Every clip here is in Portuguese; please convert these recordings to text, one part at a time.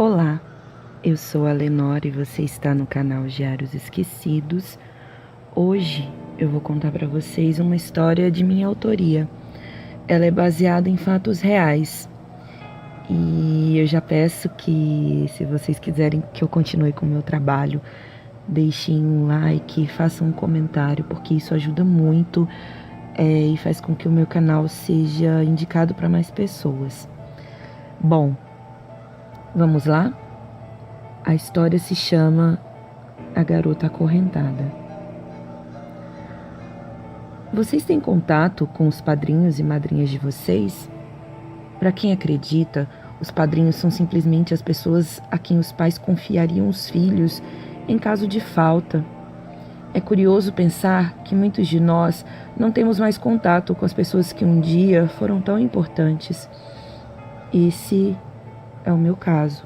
Olá, eu sou a Lenore e você está no canal Diários Esquecidos. Hoje eu vou contar para vocês uma história de minha autoria. Ela é baseada em fatos reais. E eu já peço que, se vocês quiserem que eu continue com o meu trabalho, deixem um like, façam um comentário, porque isso ajuda muito e faz com que o meu canal seja indicado para mais pessoas. Bom, vamos lá? A história se chama A Garota Acorrentada. Vocês têm contato com os padrinhos e madrinhas de vocês? Para quem acredita, os padrinhos são simplesmente as pessoas a quem os pais confiariam os filhos em caso de falta. É curioso pensar que muitos de nós não temos mais contato com as pessoas que um dia foram tão importantes. Esse é o meu caso.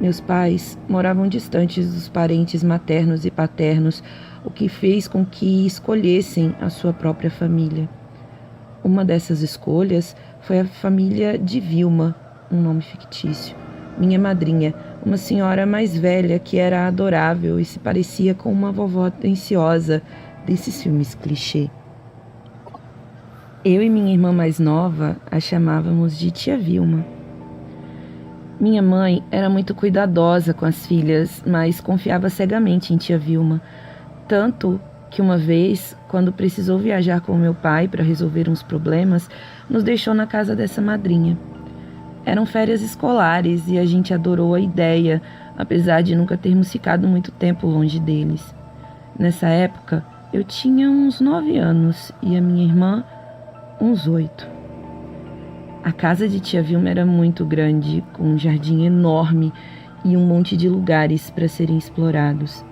Meus pais moravam distantes dos parentes maternos e paternos, o que fez com que escolhessem a sua própria família. Uma dessas escolhas foi a família de Vilma, um nome fictício. Minha madrinha, uma senhora mais velha que era adorável e se parecia com uma vovó atenciosa desses filmes clichê. Eu e minha irmã mais nova a chamávamos de tia Vilma. Minha mãe era muito cuidadosa com as filhas, mas confiava cegamente em tia Vilma. Tanto que uma vez, quando precisou viajar com meu pai para resolver uns problemas, nos deixou na casa dessa madrinha. Eram férias escolares e a gente adorou a ideia, apesar de nunca termos ficado muito tempo longe deles. Nessa época, eu tinha uns 9 anos e a minha irmã uns 8. A casa de tia Vilma era muito grande, com um jardim enorme e um monte de lugares para serem explorados.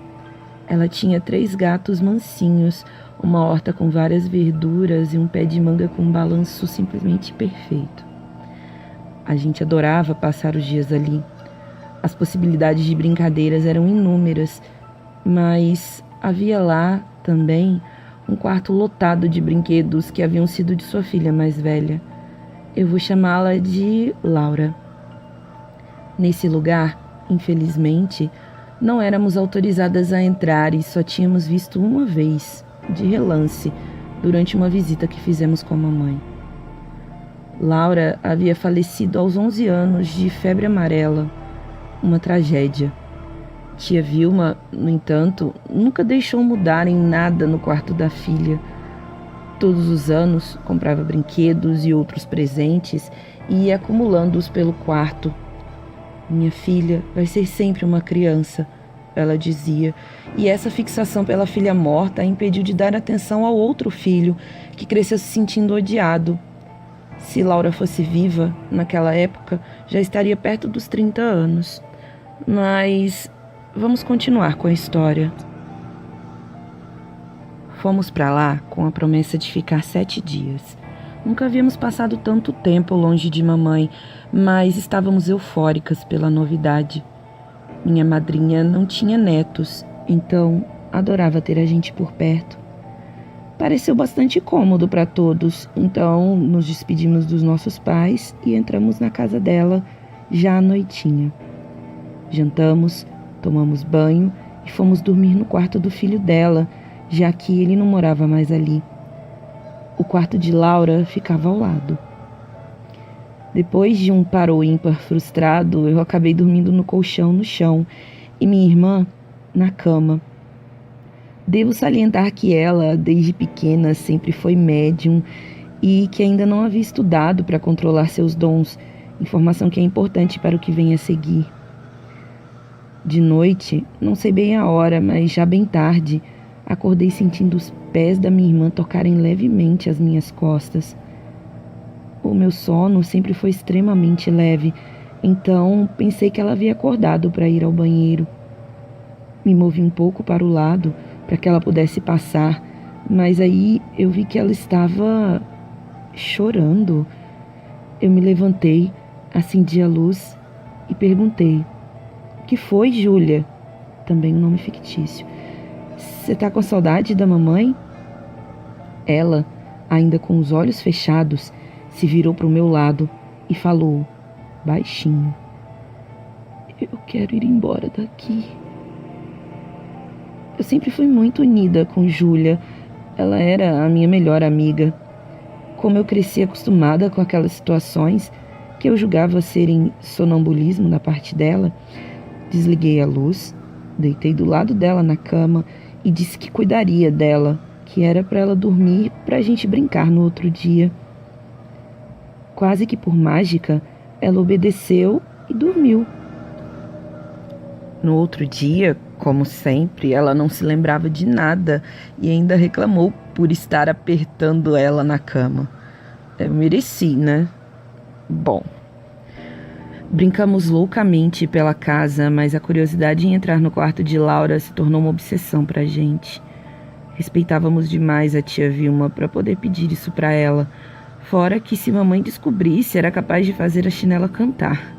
Ela tinha 3 gatos mansinhos, uma horta com várias verduras e um pé de manga com um balanço simplesmente perfeito. A gente adorava passar os dias ali. As possibilidades de brincadeiras eram inúmeras, mas havia lá também um quarto lotado de brinquedos que haviam sido de sua filha mais velha. Eu vou chamá-la de Laura. Nesse lugar, infelizmente, não éramos autorizadas a entrar e só tínhamos visto uma vez, de relance, durante uma visita que fizemos com a mamãe. Laura havia falecido aos 11 anos de febre amarela, uma tragédia. Tia Vilma, no entanto, nunca deixou mudar em nada no quarto da filha. Todos os anos comprava brinquedos e outros presentes e ia acumulando-os pelo quarto. Minha filha vai ser sempre uma criança, ela dizia, e essa fixação pela filha morta a impediu de dar atenção ao outro filho, que cresceu se sentindo odiado. Se Laura fosse viva, naquela época, já estaria perto dos 30 anos. Mas vamos continuar com a história. Fomos para lá com a promessa de ficar 7 dias. Nunca havíamos passado tanto tempo longe de mamãe, mas estávamos eufóricas pela novidade. Minha madrinha não tinha netos, então adorava ter a gente por perto. Pareceu bastante cômodo para todos, então nos despedimos dos nossos pais e entramos na casa dela já à noitinha. Jantamos, tomamos banho e fomos dormir no quarto do filho dela, já que ele não morava mais ali. O quarto de Laura ficava ao lado. Depois de um par ou ímpar frustrado, eu acabei dormindo no colchão no chão e minha irmã na cama. Devo salientar que ela, desde pequena, sempre foi médium e que ainda não havia estudado para controlar seus dons, informação que é importante para o que vem a seguir. De noite, não sei bem a hora, mas já bem tarde, acordei sentindo os pés da minha irmã tocarem levemente as minhas costas. O meu sono sempre foi extremamente leve, então pensei que ela havia acordado para ir ao banheiro. Me movi um pouco para o lado para que ela pudesse passar, mas aí eu vi que ela estava chorando. Eu me levantei, acendi a luz e perguntei: "O que foi, Júlia?" Também um nome fictício. "Você tá com saudade da mamãe?" Ela, ainda com os olhos fechados, se virou para o meu lado e falou, baixinho: Eu quero ir embora daqui. Eu sempre fui muito unida com Júlia. Ela era a minha melhor amiga. Como eu cresci acostumada com aquelas situações que eu julgava serem sonambulismo da parte dela, desliguei a luz, deitei do lado dela na cama e disse que cuidaria dela, que era para ela dormir para a gente brincar no outro dia. Quase que por mágica, ela obedeceu e dormiu. No outro dia, como sempre, ela não se lembrava de nada e ainda reclamou por estar apertando ela na cama. Eu mereci, né? Bom, brincamos loucamente pela casa, mas a curiosidade em entrar no quarto de Laura se tornou uma obsessão pra gente. Respeitávamos demais a tia Vilma para poder pedir isso pra ela, fora que se mamãe descobrisse era capaz de fazer a chinela cantar.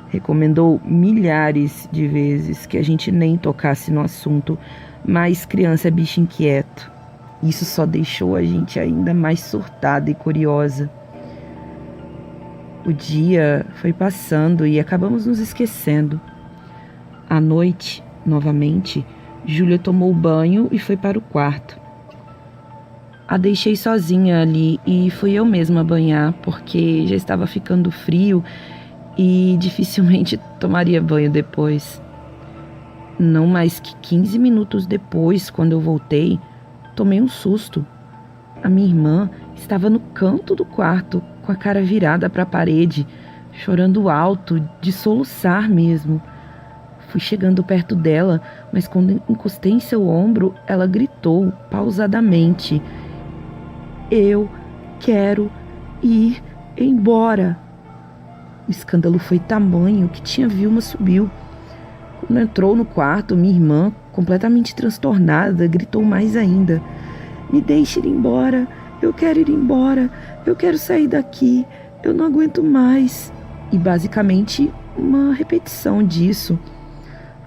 Recomendou milhares de vezes que a gente nem tocasse no assunto, mas criança é bicho inquieto. Isso só deixou a gente ainda mais surtada e curiosa. O dia foi passando e acabamos nos esquecendo. À noite, novamente, Júlia tomou banho e foi para o quarto. A deixei sozinha ali e fui eu mesma banhar, porque já estava ficando frio e dificilmente tomaria banho depois. Não mais que 15 minutos depois, quando eu voltei, tomei um susto. A minha irmã estava no canto do quarto, com a cara virada para a parede, chorando alto, de soluçar mesmo. Fui chegando perto dela, mas quando encostei em seu ombro, ela gritou pausadamente: "Eu quero ir embora." O escândalo foi tamanho que tia Vilma subiu. Quando entrou no quarto, minha irmã, completamente transtornada, gritou mais ainda: "Me deixe ir embora, eu quero ir embora, eu quero sair daqui, eu não aguento mais." E basicamente uma repetição disso.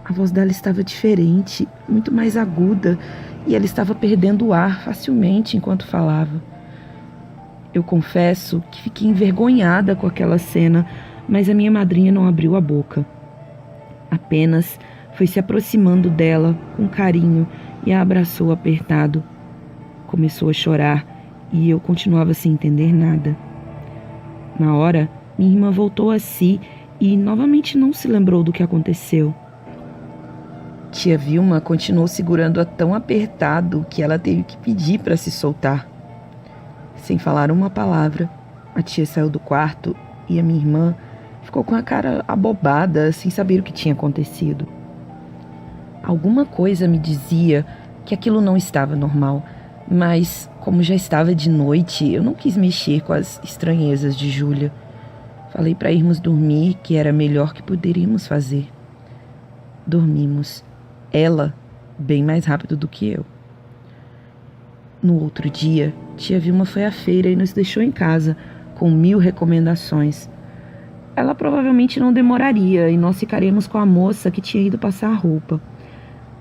A voz dela estava diferente, muito mais aguda, e ela estava perdendo o ar facilmente enquanto falava. Eu confesso que fiquei envergonhada com aquela cena, mas a minha madrinha não abriu a boca. Apenas foi se aproximando dela com carinho e a abraçou apertado. Começou a chorar e eu continuava sem entender nada. Na hora, minha irmã voltou a si e novamente não se lembrou do que aconteceu. Tia Vilma continuou segurando-a tão apertado que ela teve que pedir para se soltar. Sem falar uma palavra, a tia saiu do quarto e a minha irmã ficou com a cara abobada, sem saber o que tinha acontecido. Alguma coisa me dizia que aquilo não estava normal, mas como já estava de noite, eu não quis mexer com as estranhezas de Júlia. Falei para irmos dormir, que era melhor que poderíamos fazer. Dormimos. Ela, bem mais rápido do que eu. No outro dia, tia Vilma foi à feira e nos deixou em casa, com 1000 recomendações. Ela provavelmente não demoraria e nós ficaríamos com a moça que tinha ido passar a roupa.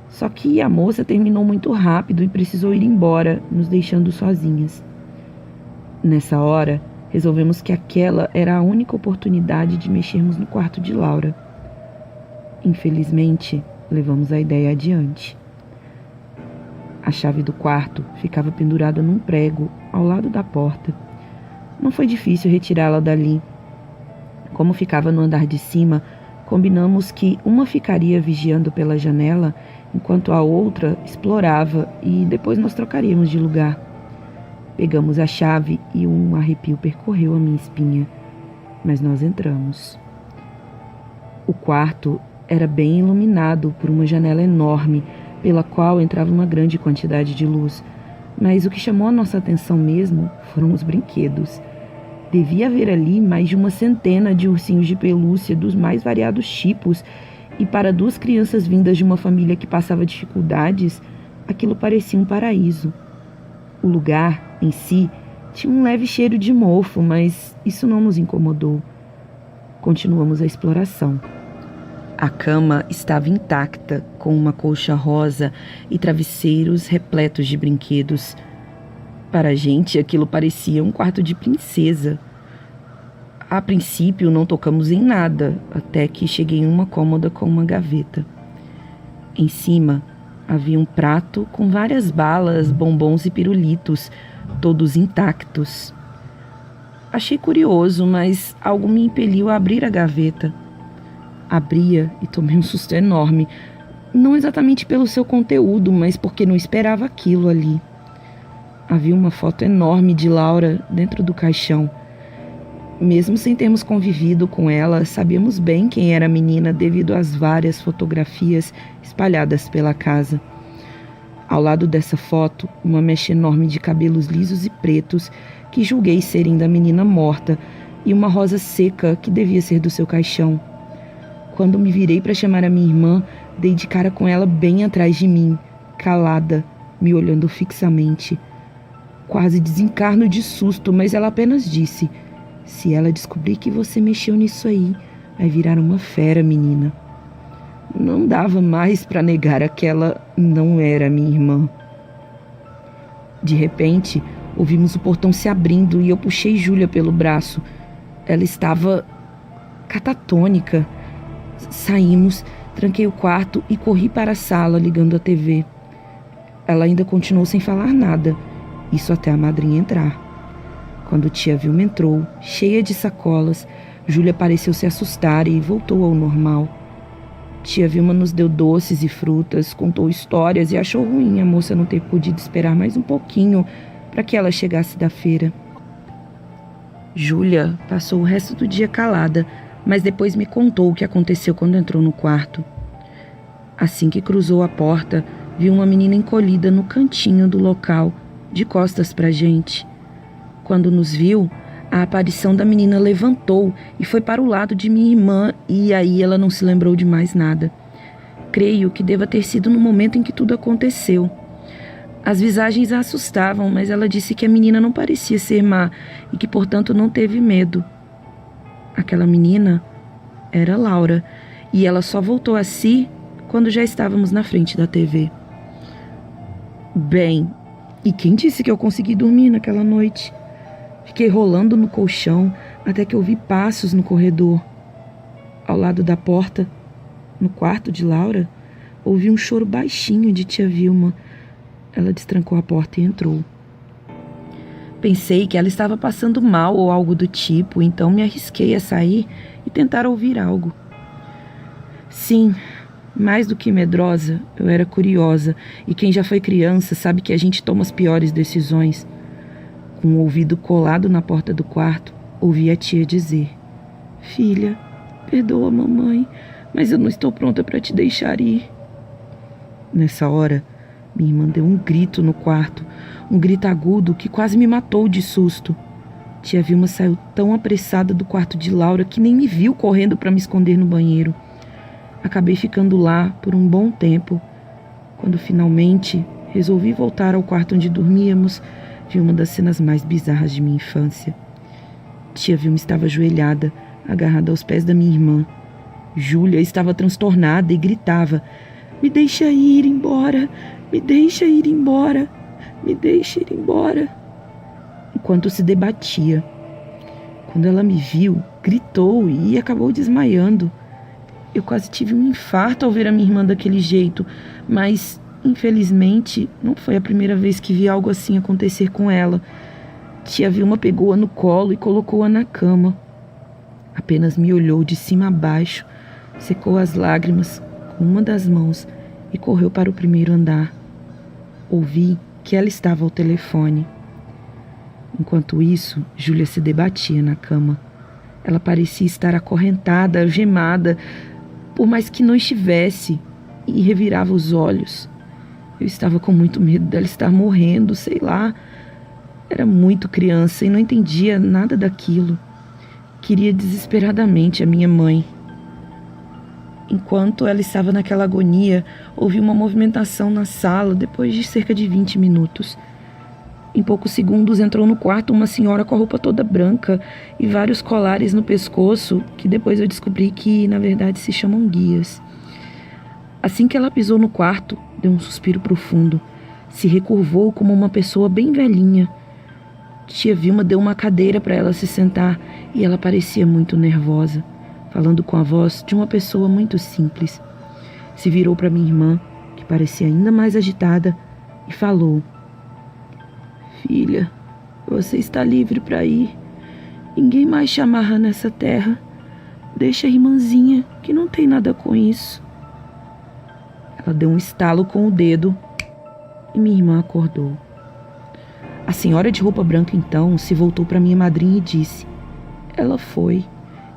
Só que a moça terminou muito rápido e precisou ir embora, nos deixando sozinhas. Nessa hora, resolvemos que aquela era a única oportunidade de mexermos no quarto de Laura. Infelizmente, levamos a ideia adiante. A chave do quarto ficava pendurada num prego ao lado da porta. Não foi difícil retirá-la dali. Como ficava no andar de cima, combinamos que uma ficaria vigiando pela janela, enquanto a outra explorava e depois nós trocaríamos de lugar. Pegamos a chave e um arrepio percorreu a minha espinha, mas nós entramos. O quarto era bem iluminado por uma janela enorme, pela qual entrava uma grande quantidade de luz, mas o que chamou a nossa atenção mesmo foram os brinquedos. Devia haver ali mais de uma centena de ursinhos de pelúcia dos mais variados tipos, e para 2 crianças vindas de uma família que passava dificuldades, aquilo parecia um paraíso. O lugar, em si, tinha um leve cheiro de mofo, mas isso não nos incomodou. Continuamos a exploração. A cama estava intacta, com uma colcha rosa e travesseiros repletos de brinquedos. Para a gente, aquilo parecia um quarto de princesa. A princípio não tocamos em nada, até que cheguei em uma cômoda com uma gaveta. Em cima havia um prato com várias balas, bombons e pirulitos, todos intactos. Achei curioso, mas algo me impeliu a abrir a gaveta. Abria e tomei um susto enorme, não exatamente pelo seu conteúdo, mas porque não esperava aquilo ali. Havia uma foto enorme de Laura dentro do caixão. Mesmo sem termos convivido com ela, sabíamos bem quem era a menina devido às várias fotografias espalhadas pela casa. Ao lado dessa foto, uma mecha enorme de cabelos lisos e pretos que julguei serem da menina morta e uma rosa seca que devia ser do seu caixão. Quando me virei para chamar a minha irmã, dei de cara com ela bem atrás de mim, calada, me olhando fixamente. Quase desencarno de susto, mas ela apenas disse: "Se ela descobrir que você mexeu nisso aí, vai virar uma fera, menina." Não dava mais para negar, aquela não era minha irmã. De repente, ouvimos o portão se abrindo e eu puxei Júlia pelo braço. Ela estava catatônica. Saímos, tranquei o quarto e corri para a sala ligando a TV. Ela ainda continuou sem falar nada, isso até a madrinha entrar. Quando tia Vilma entrou, cheia de sacolas, Júlia pareceu se assustar e voltou ao normal. Tia Vilma nos deu doces e frutas, contou histórias e achou ruim a moça não ter podido esperar mais um pouquinho para que ela chegasse da feira. Júlia passou o resto do dia calada, mas depois me contou o que aconteceu quando entrou no quarto. Assim que cruzou a porta, viu uma menina encolhida no cantinho do local, de costas para a gente. Quando nos viu, a aparição da menina levantou e foi para o lado de minha irmã, e aí ela não se lembrou de mais nada. Creio que deva ter sido no momento em que tudo aconteceu. As visagens a assustavam, mas ela disse que a menina não parecia ser má e que, portanto, não teve medo. Aquela menina era Laura, e ela só voltou a si quando já estávamos na frente da TV. Bem, e quem disse que eu consegui dormir naquela noite? Fiquei rolando no colchão até que ouvi passos no corredor. Ao lado da porta, no quarto de Laura, ouvi um choro baixinho de tia Vilma. Ela destrancou a porta e entrou. Pensei que ela estava passando mal ou algo do tipo, então me arrisquei a sair e tentar ouvir algo. Sim, mais do que medrosa, eu era curiosa, e quem já foi criança sabe que a gente toma as piores decisões. Com o ouvido colado na porta do quarto, ouvi a tia dizer: "Filha, perdoa a mamãe, mas eu não estou pronta para te deixar ir." Nessa hora, minha irmã deu um grito no quarto, um grito agudo que quase me matou de susto. Tia Vilma saiu tão apressada do quarto de Laura que nem me viu correndo para me esconder no banheiro. Acabei ficando lá por um bom tempo. Quando finalmente resolvi voltar ao quarto onde dormíamos, vi uma das cenas mais bizarras de minha infância. Tia Vilma estava ajoelhada, agarrada aos pés da minha irmã. Júlia estava transtornada e gritava: "Me deixa ir embora! Me deixa ir embora! Me deixa ir embora!" Enquanto se debatia. Quando ela me viu, gritou e acabou desmaiando. Eu quase tive um infarto ao ver a minha irmã daquele jeito, mas, infelizmente, não foi a primeira vez que vi algo assim acontecer com ela. Tia Vilma pegou-a no colo e colocou-a na cama. Apenas me olhou de cima a baixo, secou as lágrimas com uma das mãos e correu para o primeiro andar. Ouvi que ela estava ao telefone. Enquanto isso, Júlia se debatia na cama. Ela parecia estar acorrentada, algemada, por mais que não estivesse, e revirava os olhos. Eu estava com muito medo dela estar morrendo, sei lá. Era muito criança e não entendia nada daquilo. Queria desesperadamente a minha mãe. Enquanto ela estava naquela agonia, ouvi uma movimentação na sala depois de cerca de 20 minutos. Em poucos segundos entrou no quarto uma senhora com a roupa toda branca e vários colares no pescoço, que depois eu descobri que, na verdade, se chamam guias. Assim que ela pisou no quarto, deu um suspiro profundo. Se recurvou como uma pessoa bem velhinha. Tia Vilma deu uma cadeira para ela se sentar e ela parecia muito nervosa, falando com a voz de uma pessoa muito simples. Se virou para minha irmã, que parecia ainda mais agitada, e falou: "Filha, você está livre para ir. Ninguém mais te amarra nessa terra. Deixa a irmãzinha, que não tem nada com isso." Ela deu um estalo com o dedo e minha irmã acordou. A senhora de roupa branca então se voltou para minha madrinha e disse: "Ela foi.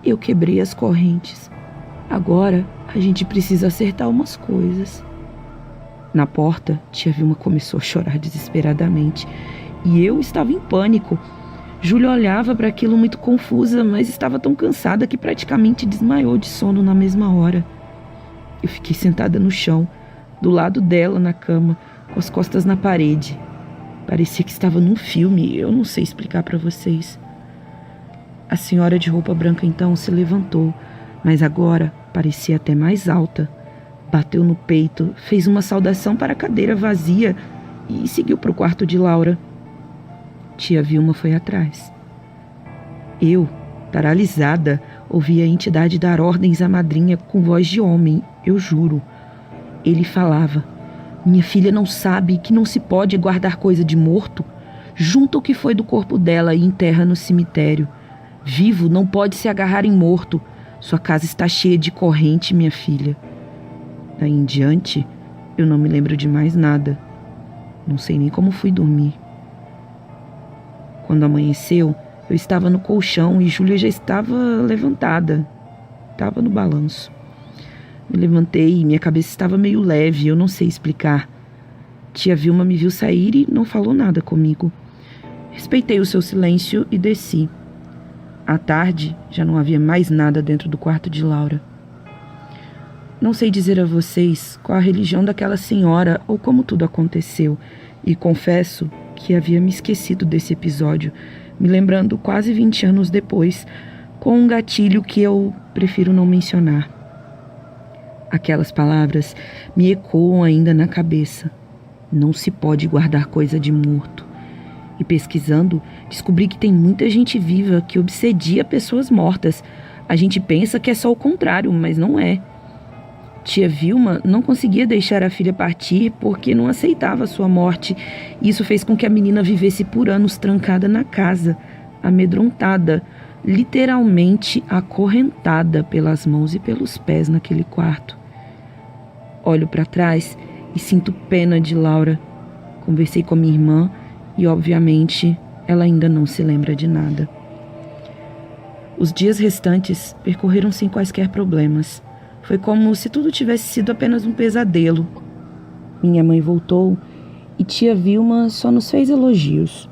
Eu quebrei as correntes. Agora a gente precisa acertar umas coisas." Na porta, tia Vilma começou a chorar desesperadamente e eu estava em pânico. Júlia olhava para aquilo muito confusa, mas estava tão cansada que praticamente desmaiou de sono na mesma hora. Eu fiquei sentada no chão, do lado dela na cama, com as costas na parede. Parecia que estava num filme, eu não sei explicar para vocês. A senhora de roupa branca então se levantou, mas agora parecia até mais alta. Bateu no peito, fez uma saudação para a cadeira vazia e seguiu para o quarto de Laura. Tia Vilma foi atrás. Eu, paralisada, ouvi a entidade dar ordens à madrinha com voz de homem, eu juro. Ele falava: "Minha filha não sabe que não se pode guardar coisa de morto? Junta o que foi do corpo dela e enterra no cemitério. Vivo não pode se agarrar em morto. Sua casa está cheia de corrente, minha filha." Daí em diante, eu não me lembro de mais nada. Não sei nem como fui dormir. Quando amanheceu, eu estava no colchão e Júlia já estava levantada. Estava no balanço. Me levantei e minha cabeça estava meio leve, eu não sei explicar. Tia Vilma me viu sair e não falou nada comigo. Respeitei o seu silêncio e desci. À tarde, já não havia mais nada dentro do quarto de Laura. Não sei dizer a vocês qual a religião daquela senhora ou como tudo aconteceu, e confesso que havia me esquecido desse episódio, me lembrando quase 20 anos depois, com um gatilho que eu prefiro não mencionar. Aquelas palavras me ecoam ainda na cabeça. Não se pode guardar coisa de morto. E pesquisando, descobri que tem muita gente viva que obsedia pessoas mortas. A gente pensa que é só o contrário, mas não é. Tia Vilma não conseguia deixar a filha partir porque não aceitava sua morte. Isso fez com que a menina vivesse por anos trancada na casa, amedrontada, literalmente acorrentada pelas mãos e pelos pés naquele quarto. Olho para trás e sinto pena de Laura. Conversei com minha irmã e, obviamente, ela ainda não se lembra de nada. Os dias restantes percorreram sem quaisquer problemas. Foi como se tudo tivesse sido apenas um pesadelo. Minha mãe voltou e tia Vilma só nos fez elogios.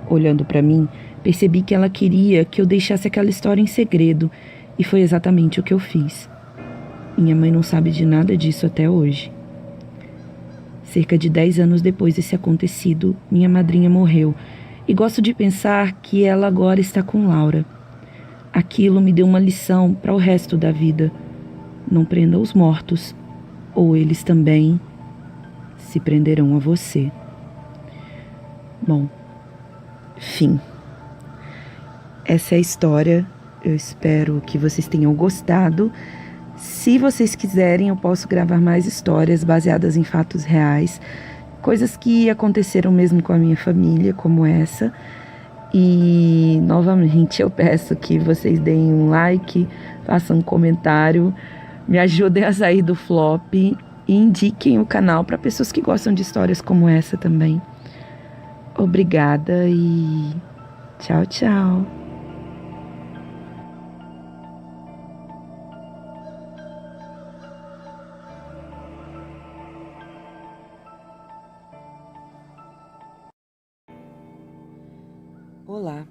Olhando para mim, percebi que ela queria que eu deixasse aquela história em segredo e foi exatamente o que eu fiz. Minha mãe não sabe de nada disso até hoje. Cerca de 10 anos depois desse acontecido, minha madrinha morreu e gosto de pensar que ela agora está com Laura. Aquilo me deu uma lição para o resto da vida. Não prenda os mortos, ou eles também se prenderão a você. Bom, fim. Essa é a história. Eu espero que vocês tenham gostado. Se vocês quiserem, eu posso gravar mais histórias baseadas em fatos reais, coisas que aconteceram mesmo com a minha família, como essa. E, novamente, eu peço que vocês deem um like, façam um comentário, me ajudem a sair do flop e indiquem o canal para pessoas que gostam de histórias como essa também. Obrigada e tchau, tchau. Olá,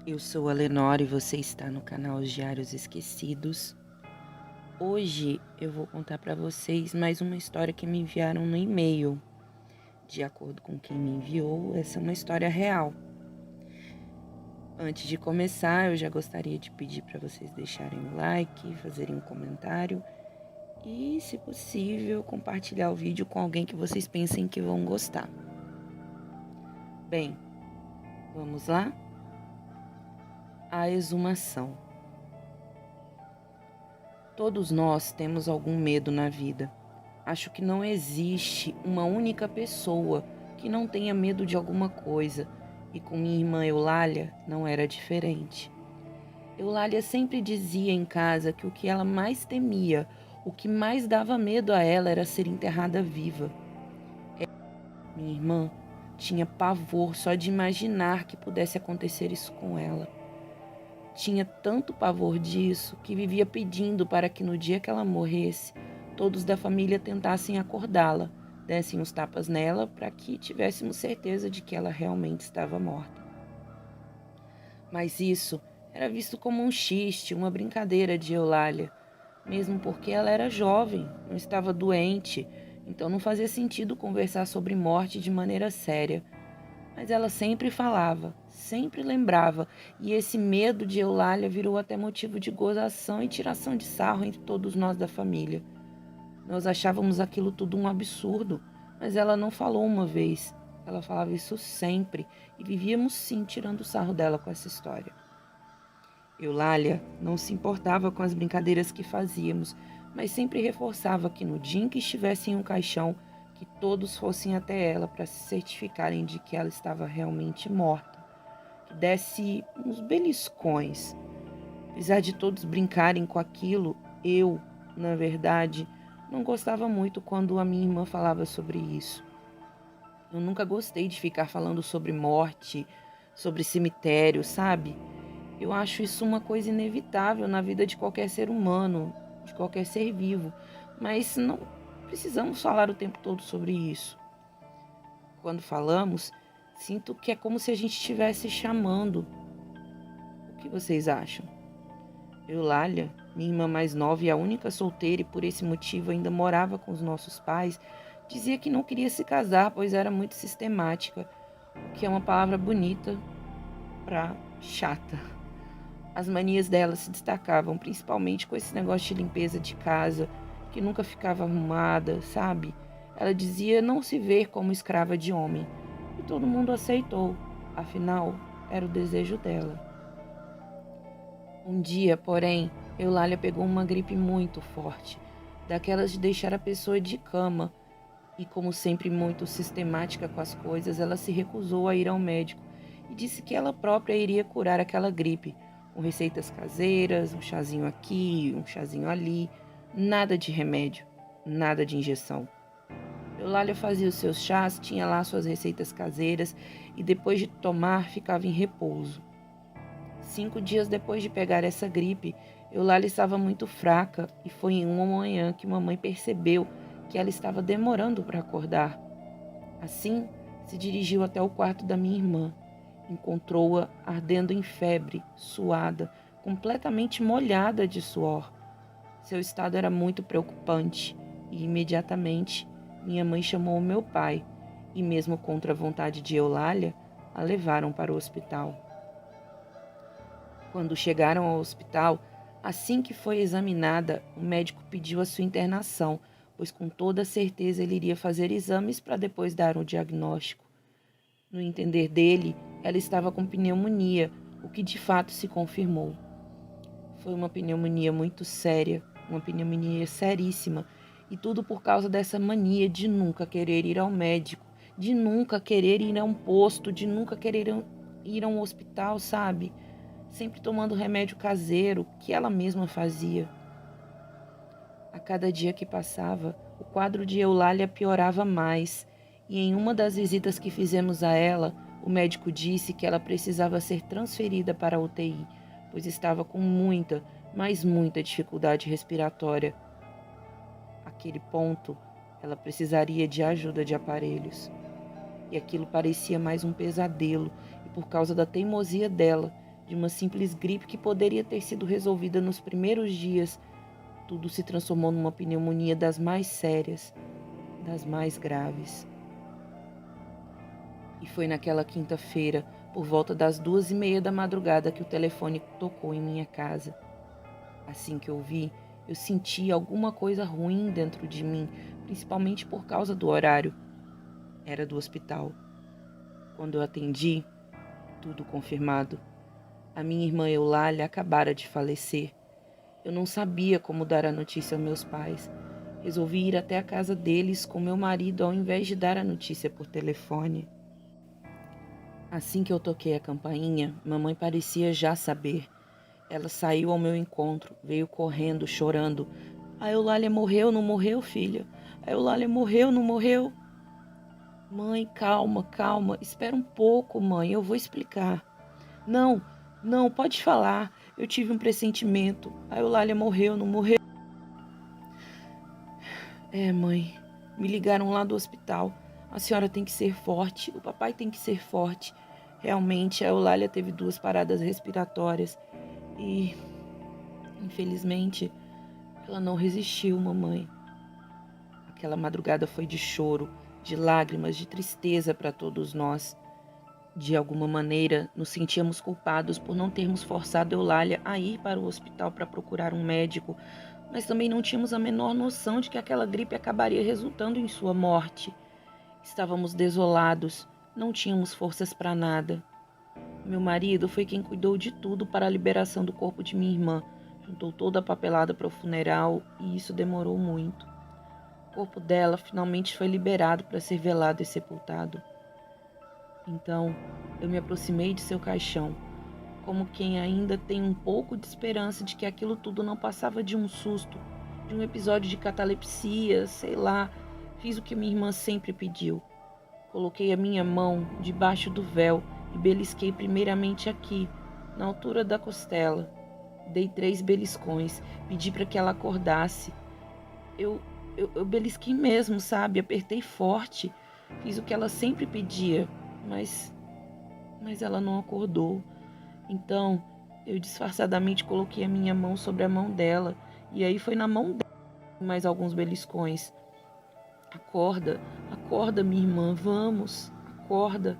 eu sou a Lenore e você está no canal Os Diários Esquecidos. Hoje eu vou contar para vocês mais uma história que me enviaram no e-mail. De acordo com quem me enviou, essa é uma história real. Antes de começar, eu já gostaria de pedir para vocês deixarem um like, fazerem um comentário e, se possível, compartilhar o vídeo com alguém que vocês pensem que vão gostar. Bem, Vamos lá? A exumação. Todos nós temos algum medo na vida. Acho que não existe uma única pessoa que não tenha medo de alguma coisa, e com minha irmã Eulália não era diferente. Eulália sempre dizia em casa que o que ela mais temia, o que mais dava medo a ela era ser enterrada viva. Minha irmã tinha pavor só de imaginar que pudesse acontecer isso com ela. Tinha tanto pavor disso que vivia pedindo para que no dia que ela morresse, todos da família tentassem acordá-la, dessem uns tapas nela para que tivéssemos certeza de que ela realmente estava morta. Mas isso era visto como um xiste, uma brincadeira de Eulália, mesmo porque ela era jovem, não estava doente, então não fazia sentido conversar sobre morte de maneira séria. Mas ela sempre falava, sempre lembrava, e esse medo de Eulália virou até motivo de gozação e tiração de sarro entre todos nós da família. Nós achávamos aquilo tudo um absurdo, mas ela não falou uma vez. Ela falava isso sempre, e vivíamos sim tirando sarro dela com essa história. Eulália não se importava com as brincadeiras que fazíamos, mas sempre reforçava que no dia em que estivesse em um caixão, que todos fossem até ela para se certificarem de que ela estava realmente morta, que desse uns beliscões. Apesar de todos brincarem com aquilo, eu, na verdade, não gostava muito quando a minha irmã falava sobre isso. Eu nunca gostei de ficar falando sobre morte, sobre cemitério, sabe? Eu acho isso uma coisa inevitável na vida de qualquer ser humano, de qualquer ser vivo, mas não precisamos falar o tempo todo sobre isso. Quando falamos, sinto que é como se a gente estivesse chamando. O que vocês acham? Eulália, minha irmã mais nova e a única solteira e por esse motivo ainda morava com os nossos pais, dizia que não queria se casar pois era muito sistemática, o que é uma palavra bonita para chata. As manias dela se destacavam, principalmente com esse negócio de limpeza de casa, que nunca ficava arrumada, sabe? Ela dizia não se ver como escrava de homem. E todo mundo aceitou, afinal, era o desejo dela. Um dia, porém, Eulália pegou uma gripe muito forte, daquelas de deixar a pessoa de cama, e como sempre muito sistemática com as coisas, ela se recusou a ir ao médico e disse que ela própria iria curar aquela gripe, com receitas caseiras, um chazinho aqui, um chazinho ali, nada de remédio, nada de injeção. Eulália fazia os seus chás, tinha lá suas receitas caseiras e depois de tomar ficava em repouso. 5 dias depois de pegar essa gripe, Eulália estava muito fraca e foi em uma manhã que mamãe percebeu que ela estava demorando para acordar. Assim, se dirigiu até o quarto da minha irmã. Encontrou-a ardendo em febre, suada, completamente molhada de suor. Seu estado era muito preocupante e, imediatamente, minha mãe chamou o meu pai e, mesmo contra a vontade de Eulália, a levaram para o hospital. Quando chegaram ao hospital, assim que foi examinada, o médico pediu a sua internação, pois com toda certeza ele iria fazer exames para depois dar um diagnóstico. No entender dele, ela estava com pneumonia, o que de fato se confirmou. Foi uma pneumonia muito séria, uma pneumonia seríssima, e tudo por causa dessa mania de nunca querer ir ao médico, de nunca querer ir a um posto, de nunca querer ir a um hospital, sabe? Sempre tomando remédio caseiro que ela mesma fazia. A cada dia que passava, o quadro de Eulália piorava mais, e em uma das visitas que fizemos a ela, o médico disse que ela precisava ser transferida para a UTI, pois estava com muita, mas muita dificuldade respiratória. Àquele ponto, ela precisaria de ajuda de aparelhos. E aquilo parecia mais um pesadelo, e por causa da teimosia dela, de uma simples gripe que poderia ter sido resolvida nos primeiros dias, tudo se transformou numa pneumonia das mais sérias, das mais graves. E foi naquela quinta-feira, por volta das 2:30 da madrugada, que o telefone tocou em minha casa. Assim que eu vi, eu senti alguma coisa ruim dentro de mim, principalmente por causa do horário. Era do hospital. Quando eu atendi, Tudo confirmado. A minha irmã Eulália acabara de falecer. Eu não sabia como dar a notícia aos meus pais. Resolvi ir até a casa deles com meu marido ao invés de dar a notícia por telefone. Assim que eu toquei a campainha, mamãe parecia já saber. Ela saiu ao meu encontro, veio correndo, chorando. A Eulália morreu, não morreu, filha? A Eulália morreu, não morreu? Mãe, calma, calma. Espera um pouco, mãe, eu vou explicar. Não, não, pode falar. Eu tive um pressentimento. A Eulália morreu, não morreu? É, mãe. Me ligaram lá do hospital. A senhora tem que ser forte. O papai tem que ser forte. Realmente, a Eulália teve 2 paradas respiratórias. E, infelizmente, ela não resistiu, mamãe. Aquela madrugada foi de choro, de lágrimas, de tristeza para todos nós. De alguma maneira, nos sentíamos culpados por não termos forçado Eulália a ir para o hospital para procurar um médico, mas também não tínhamos a menor noção de que aquela gripe acabaria resultando em sua morte. Estávamos desolados, não tínhamos forças para nada. Meu marido foi quem cuidou de tudo para a liberação do corpo de minha irmã, juntou toda a papelada para o funeral e isso demorou muito. O corpo dela finalmente foi liberado para ser velado e sepultado. Então, eu me aproximei de seu caixão, como quem ainda tem um pouco de esperança de que aquilo tudo não passava de um susto, de um episódio de catalepsia, sei lá. Fiz o que minha irmã sempre pediu. Coloquei a minha mão debaixo do véu e belisquei primeiramente aqui, na altura da costela. Dei 3 beliscões, pedi para que ela acordasse. Eu belisquei mesmo, sabe? Apertei forte. Fiz o que ela sempre pedia, mas ela não acordou. Então, eu disfarçadamente coloquei a minha mão sobre a mão dela, e aí foi na mão dela mais alguns beliscões. Acorda, acorda, minha irmã, vamos, acorda.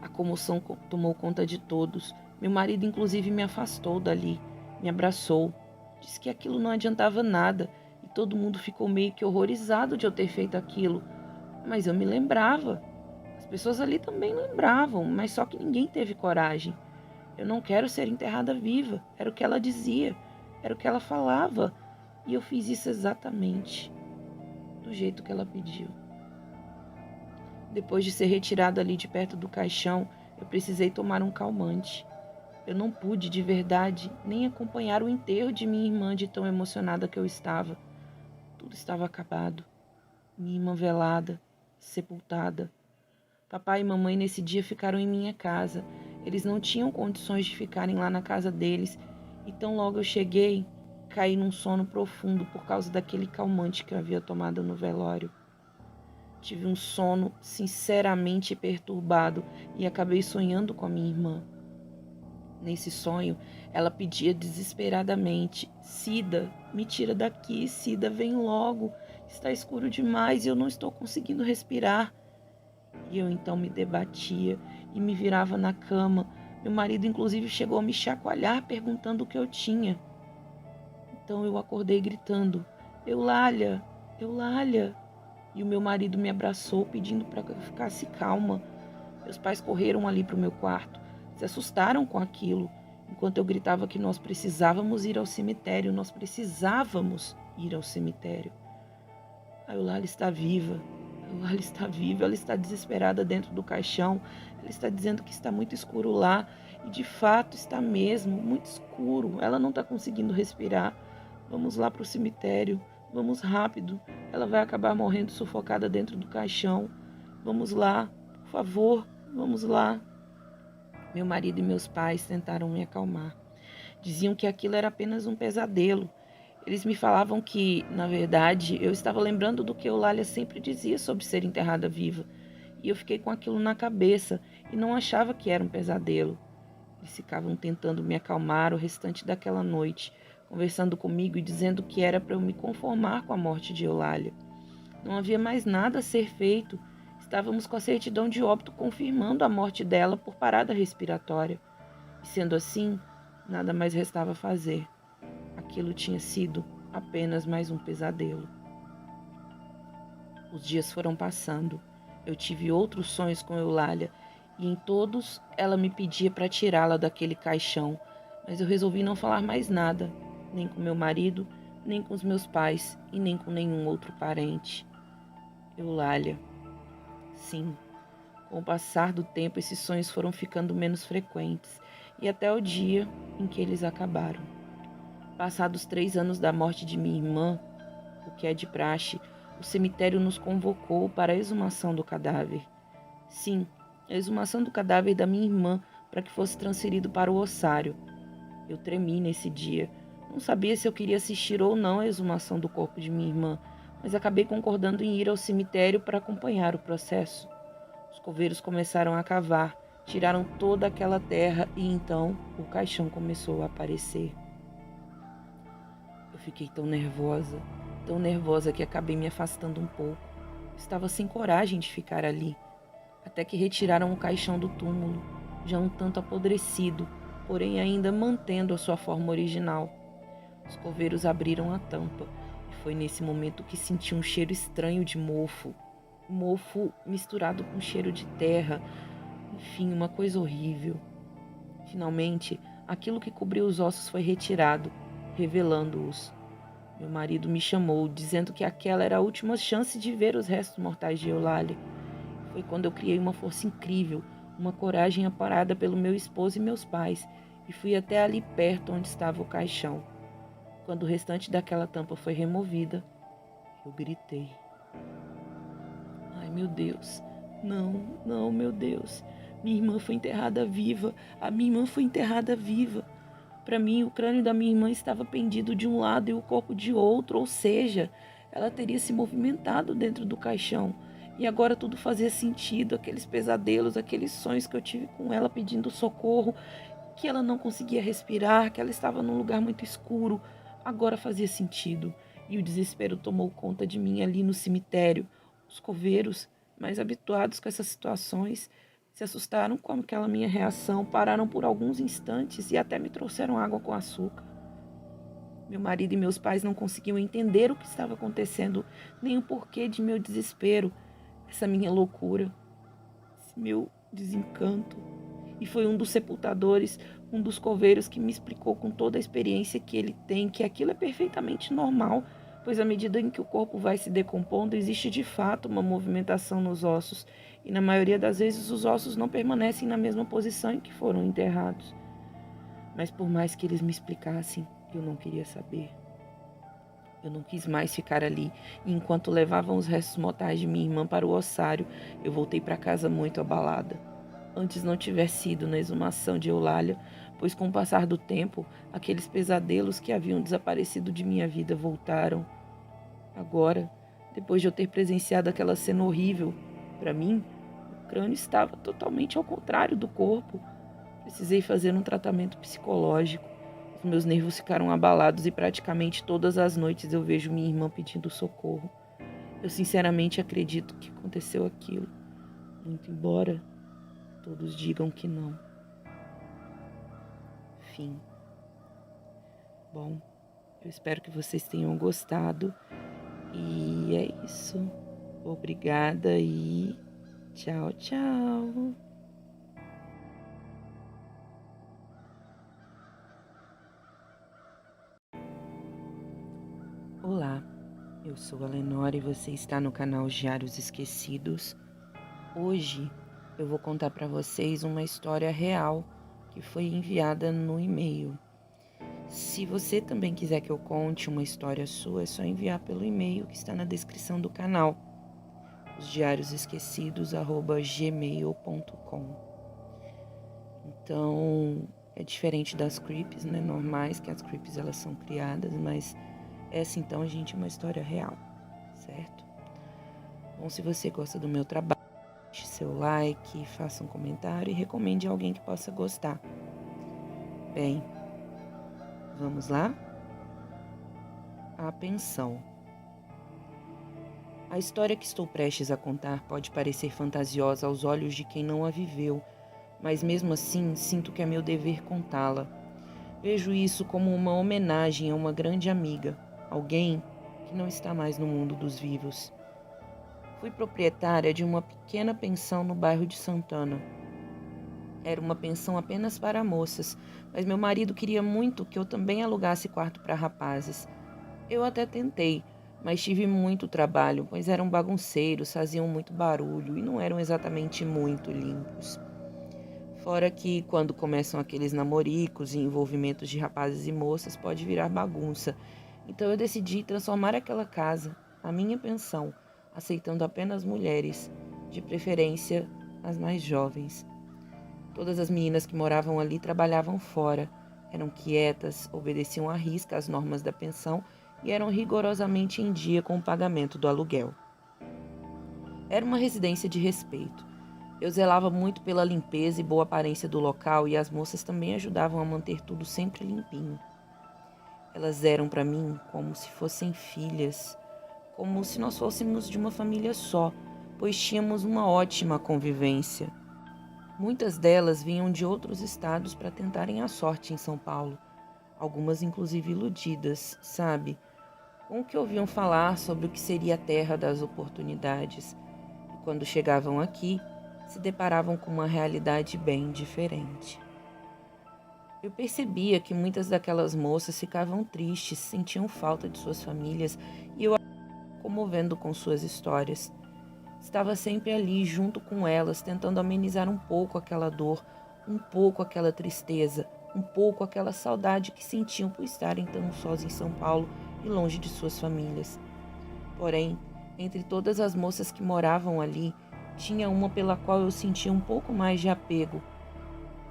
A comoção tomou conta de todos. Meu marido, inclusive, me afastou dali, me abraçou. Disse que aquilo não adiantava nada, e todo mundo ficou meio que horrorizado de eu ter feito aquilo. Mas eu me lembrava. As pessoas ali também lembravam, mas só que ninguém teve coragem. Eu não quero ser enterrada viva, era o que ela dizia, era o que ela falava. E eu fiz isso exatamente do jeito que ela pediu. Depois de ser retirada ali de perto do caixão, eu precisei tomar um calmante. Eu não pude, de verdade, nem acompanhar o enterro de minha irmã de tão emocionada que eu estava. Tudo estava acabado. Minha irmã velada, sepultada. Papai e mamãe nesse dia ficaram em minha casa. Eles não tinham condições de ficarem lá na casa deles. E tão logo eu cheguei, caí num sono profundo por causa daquele calmante que eu havia tomado no velório. Tive um sono sinceramente perturbado e acabei sonhando com a minha irmã. Nesse sonho, ela pedia desesperadamente: Cida, me tira daqui, Cida, vem logo. Está escuro demais e eu não estou conseguindo respirar. E eu então me debatia e me virava na cama. Meu marido inclusive chegou a me chacoalhar perguntando o que eu tinha. Então eu acordei gritando: Eulália, Eulália. E o meu marido me abraçou pedindo para que eu ficasse calma. Meus pais correram ali para o meu quarto, se assustaram com aquilo, enquanto eu gritava que nós precisávamos ir ao cemitério, nós precisávamos ir ao cemitério. A Eulália está viva. Ela está viva, ela está desesperada dentro do caixão. Ela está dizendo que está muito escuro lá. E de fato está mesmo, muito escuro. Ela não está conseguindo respirar. Vamos lá para o cemitério. Vamos rápido. Ela vai acabar morrendo sufocada dentro do caixão. Vamos lá, por favor, vamos lá. Meu marido e meus pais tentaram me acalmar. Diziam que aquilo era apenas um pesadelo. Eles me falavam que, na verdade, eu estava lembrando do que Eulália sempre dizia sobre ser enterrada viva. E eu fiquei com aquilo na cabeça e não achava que era um pesadelo. Eles ficavam tentando me acalmar o restante daquela noite, conversando comigo e dizendo que era para eu me conformar com a morte de Eulália. Não havia mais nada a ser feito. Estávamos com a certidão de óbito confirmando a morte dela por parada respiratória. E sendo assim, nada mais restava fazer. Aquilo tinha sido apenas mais um pesadelo. Os dias foram passando. Eu tive outros sonhos com Eulália e em todos ela me pedia para tirá-la daquele caixão, mas eu resolvi não falar mais nada, nem com meu marido, nem com os meus pais e nem com nenhum outro parente. Eulália. Sim, com o passar do tempo esses sonhos foram ficando menos frequentes e até o dia em que eles acabaram. Passados 3 anos da morte de minha irmã, o que é de praxe, o cemitério nos convocou para a exumação do cadáver. Sim, a exumação do cadáver da minha irmã para que fosse transferido para o ossário. Eu tremi nesse dia. Não sabia se eu queria assistir ou não à exumação do corpo de minha irmã, mas acabei concordando em ir ao cemitério para acompanhar o processo. Os coveiros começaram a cavar, tiraram toda aquela terra e então o caixão começou a aparecer. Eu fiquei tão nervosa que acabei me afastando um pouco. Estava sem coragem de ficar ali, até que retiraram o caixão do túmulo, já um tanto apodrecido, porém ainda mantendo a sua forma original. Os coveiros abriram a tampa e foi nesse momento que senti um cheiro estranho de mofo. Mofo misturado com cheiro de terra, enfim, uma coisa horrível. Finalmente, aquilo que cobriu os ossos foi retirado, revelando-os. Meu marido me chamou, dizendo que aquela era a última chance de ver os restos mortais de Eulália. Foi quando eu criei uma força incrível, uma coragem amparada pelo meu esposo e meus pais, e fui até ali perto onde estava o caixão. Quando o restante daquela tampa foi removida, eu gritei. Ai, meu Deus. Não, não, meu Deus. Minha irmã foi enterrada viva. A minha irmã foi enterrada viva. Para mim, o crânio da minha irmã estava pendido de um lado e o corpo de outro, ou seja, ela teria se movimentado dentro do caixão. E agora tudo fazia sentido, aqueles pesadelos, aqueles sonhos que eu tive com ela pedindo socorro, que ela não conseguia respirar, que ela estava num lugar muito escuro. Agora fazia sentido. E o desespero tomou conta de mim ali no cemitério. Os coveiros, mais habituados com essas situações, se assustaram com aquela minha reação, pararam por alguns instantes e até me trouxeram água com açúcar. Meu marido e meus pais não conseguiam entender o que estava acontecendo, nem o porquê de meu desespero, essa minha loucura, esse meu desencanto. E foi um dos sepultadores, um dos coveiros que me explicou com toda a experiência que ele tem, que aquilo é perfeitamente normal, pois à medida em que o corpo vai se decompondo, existe de fato uma movimentação nos ossos, e na maioria das vezes os ossos não permanecem na mesma posição em que foram enterrados. Mas por mais que eles me explicassem, eu não queria saber. Eu não quis mais ficar ali, e enquanto levavam os restos mortais de minha irmã para o ossário, eu voltei para casa muito abalada. Antes não tivesse ido na exumação de Eulália, pois com o passar do tempo, aqueles pesadelos que haviam desaparecido de minha vida voltaram. Agora, depois de eu ter presenciado aquela cena horrível, para mim, o crânio estava totalmente ao contrário do corpo. Precisei fazer um tratamento psicológico. Os meus nervos ficaram abalados e praticamente todas as noites eu vejo minha irmã pedindo socorro. Eu sinceramente acredito que aconteceu aquilo, muito embora todos digam que não. Fim. Bom, eu espero que vocês tenham gostado. E é isso. Obrigada e tchau, tchau. Olá, eu sou a Lenora e você está no canal Diários Esquecidos. Hoje eu vou contar para vocês uma história real que foi enviada no e-mail. Se você também quiser que eu conte uma história sua, é só enviar pelo e-mail que está na descrição do canal, osdiariosesquecidos@gmail.com. Então, é diferente das creeps, né, normais, que as creeps elas são criadas, mas essa então, gente, é uma história real, certo? Bom, se você gosta do meu trabalho, deixe seu like, faça um comentário e recomende a alguém que possa gostar. Bem, vamos lá? A pensão. A história que estou prestes a contar pode parecer fantasiosa aos olhos de quem não a viveu, mas mesmo assim sinto que é meu dever contá-la. Vejo isso como uma homenagem a uma grande amiga, alguém que não está mais no mundo dos vivos. Fui proprietária de uma pequena pensão no bairro de Santana. Era uma pensão apenas para moças, mas meu marido queria muito que eu também alugasse quarto para rapazes. Eu até tentei, mas tive muito trabalho, pois eram bagunceiros, faziam muito barulho e não eram exatamente muito limpos. Fora que, quando começam aqueles namoricos e envolvimentos de rapazes e moças, pode virar bagunça. Então eu decidi transformar aquela casa, a minha pensão, aceitando apenas mulheres, de preferência as mais jovens. Todas as meninas que moravam ali trabalhavam fora, eram quietas, obedeciam à risca às normas da pensão e eram rigorosamente em dia com o pagamento do aluguel. Era uma residência de respeito. Eu zelava muito pela limpeza e boa aparência do local e as moças também ajudavam a manter tudo sempre limpinho. Elas eram para mim como se fossem filhas, como se nós fôssemos de uma família só, pois tínhamos uma ótima convivência. Muitas delas vinham de outros estados para tentarem a sorte em São Paulo, algumas inclusive iludidas, sabe? Com o que ouviam falar sobre o que seria a terra das oportunidades. E quando chegavam aqui, se deparavam com uma realidade bem diferente. Eu percebia que muitas daquelas moças ficavam tristes, sentiam falta de suas famílias e eu comovendo com suas histórias. Estava sempre ali junto com elas, tentando amenizar um pouco aquela dor, um pouco aquela tristeza, um pouco aquela saudade que sentiam por estarem tão sós em São Paulo e longe de suas famílias. Porém, entre todas as moças que moravam ali, tinha uma pela qual eu sentia um pouco mais de apego.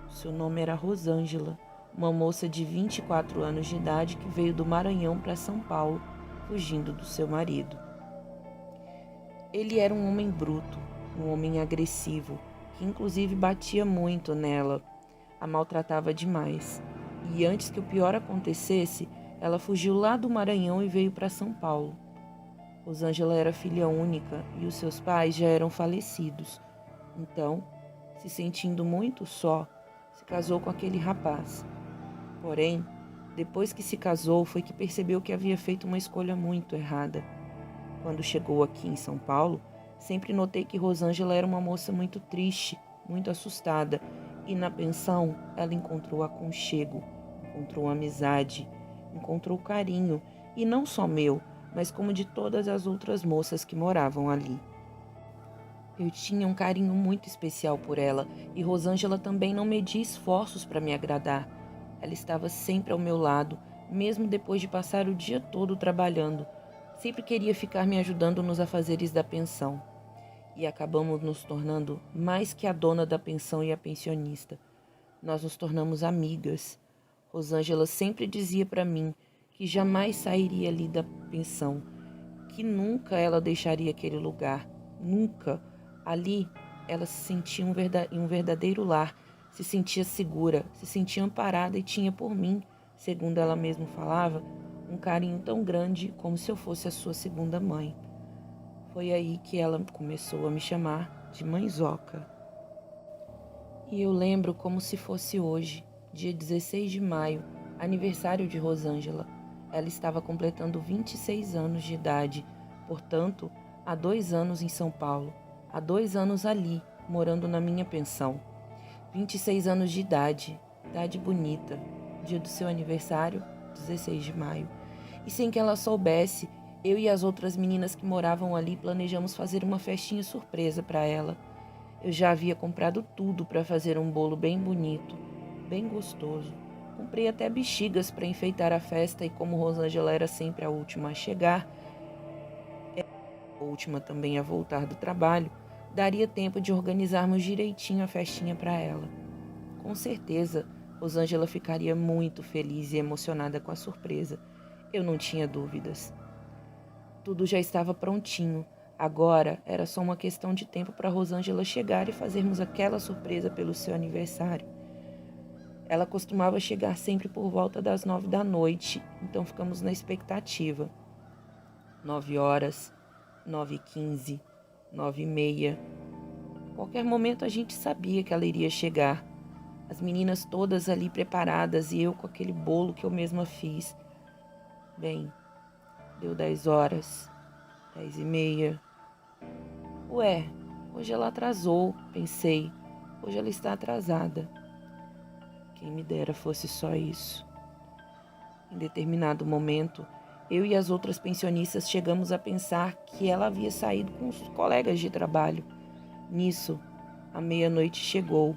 Seu nome era Rosângela, uma moça de 24 anos de idade que veio do Maranhão para São Paulo, fugindo do seu marido. Ele era um homem bruto, um homem agressivo, que inclusive batia muito nela, a maltratava demais. E antes que o pior acontecesse, ela fugiu lá do Maranhão e veio para São Paulo. Rosângela era filha única e os seus pais já eram falecidos. Então, se sentindo muito só, se casou com aquele rapaz. Porém, depois que se casou, foi que percebeu que havia feito uma escolha muito errada. Quando chegou aqui em São Paulo, sempre notei que Rosângela era uma moça muito triste, muito assustada, e na pensão ela encontrou aconchego, encontrou amizade, encontrou carinho, e não só meu, mas como de todas as outras moças que moravam ali. Eu tinha um carinho muito especial por ela, e Rosângela também não media esforços para me agradar. Ela estava sempre ao meu lado, mesmo depois de passar o dia todo trabalhando. Sempre queria ficar me ajudando nos afazeres da pensão. E acabamos nos tornando mais que a dona da pensão e a pensionista. Nós nos tornamos amigas. Rosângela sempre dizia para mim que jamais sairia ali da pensão, que nunca ela deixaria aquele lugar, nunca. Ali ela se sentia em um verdadeiro lar, se sentia segura, se sentia amparada e tinha por mim, segundo ela mesma falava, um carinho tão grande como se eu fosse a sua segunda mãe. Foi aí que ela começou a me chamar de Mãezoca. E eu lembro como se fosse hoje, dia 16 de maio, aniversário de Rosângela. Ela estava completando 26 anos de idade, portanto, há 2 anos em São Paulo, há 2 anos ali, morando na minha pensão. 26 anos de idade, idade bonita, dia do seu aniversário, 16 de maio. E sem que ela soubesse, eu e as outras meninas que moravam ali planejamos fazer uma festinha surpresa para ela. Eu já havia comprado tudo para fazer um bolo bem bonito, bem gostoso. Comprei até bexigas para enfeitar a festa e como Rosângela era sempre a última a chegar, a última também a voltar do trabalho, daria tempo de organizarmos direitinho a festinha para ela. Com certeza, Rosângela ficaria muito feliz e emocionada com a surpresa. Eu não tinha dúvidas. Tudo já estava prontinho. Agora era só uma questão de tempo para Rosângela chegar e fazermos aquela surpresa pelo seu aniversário. Ela costumava chegar sempre por volta das 9 da noite, então ficamos na expectativa. 9 horas, 9h15, 9h30. Qualquer momento a gente sabia que ela iria chegar. As meninas todas ali preparadas e eu com aquele bolo que eu mesma fiz. Bem, deu 10 horas, 10h30. Ué, hoje ela atrasou, pensei. Hoje ela está atrasada. Quem me dera fosse só isso. Em determinado momento, eu e as outras pensionistas chegamos a pensar que ela havia saído com os colegas de trabalho. Nisso, a meia-noite chegou.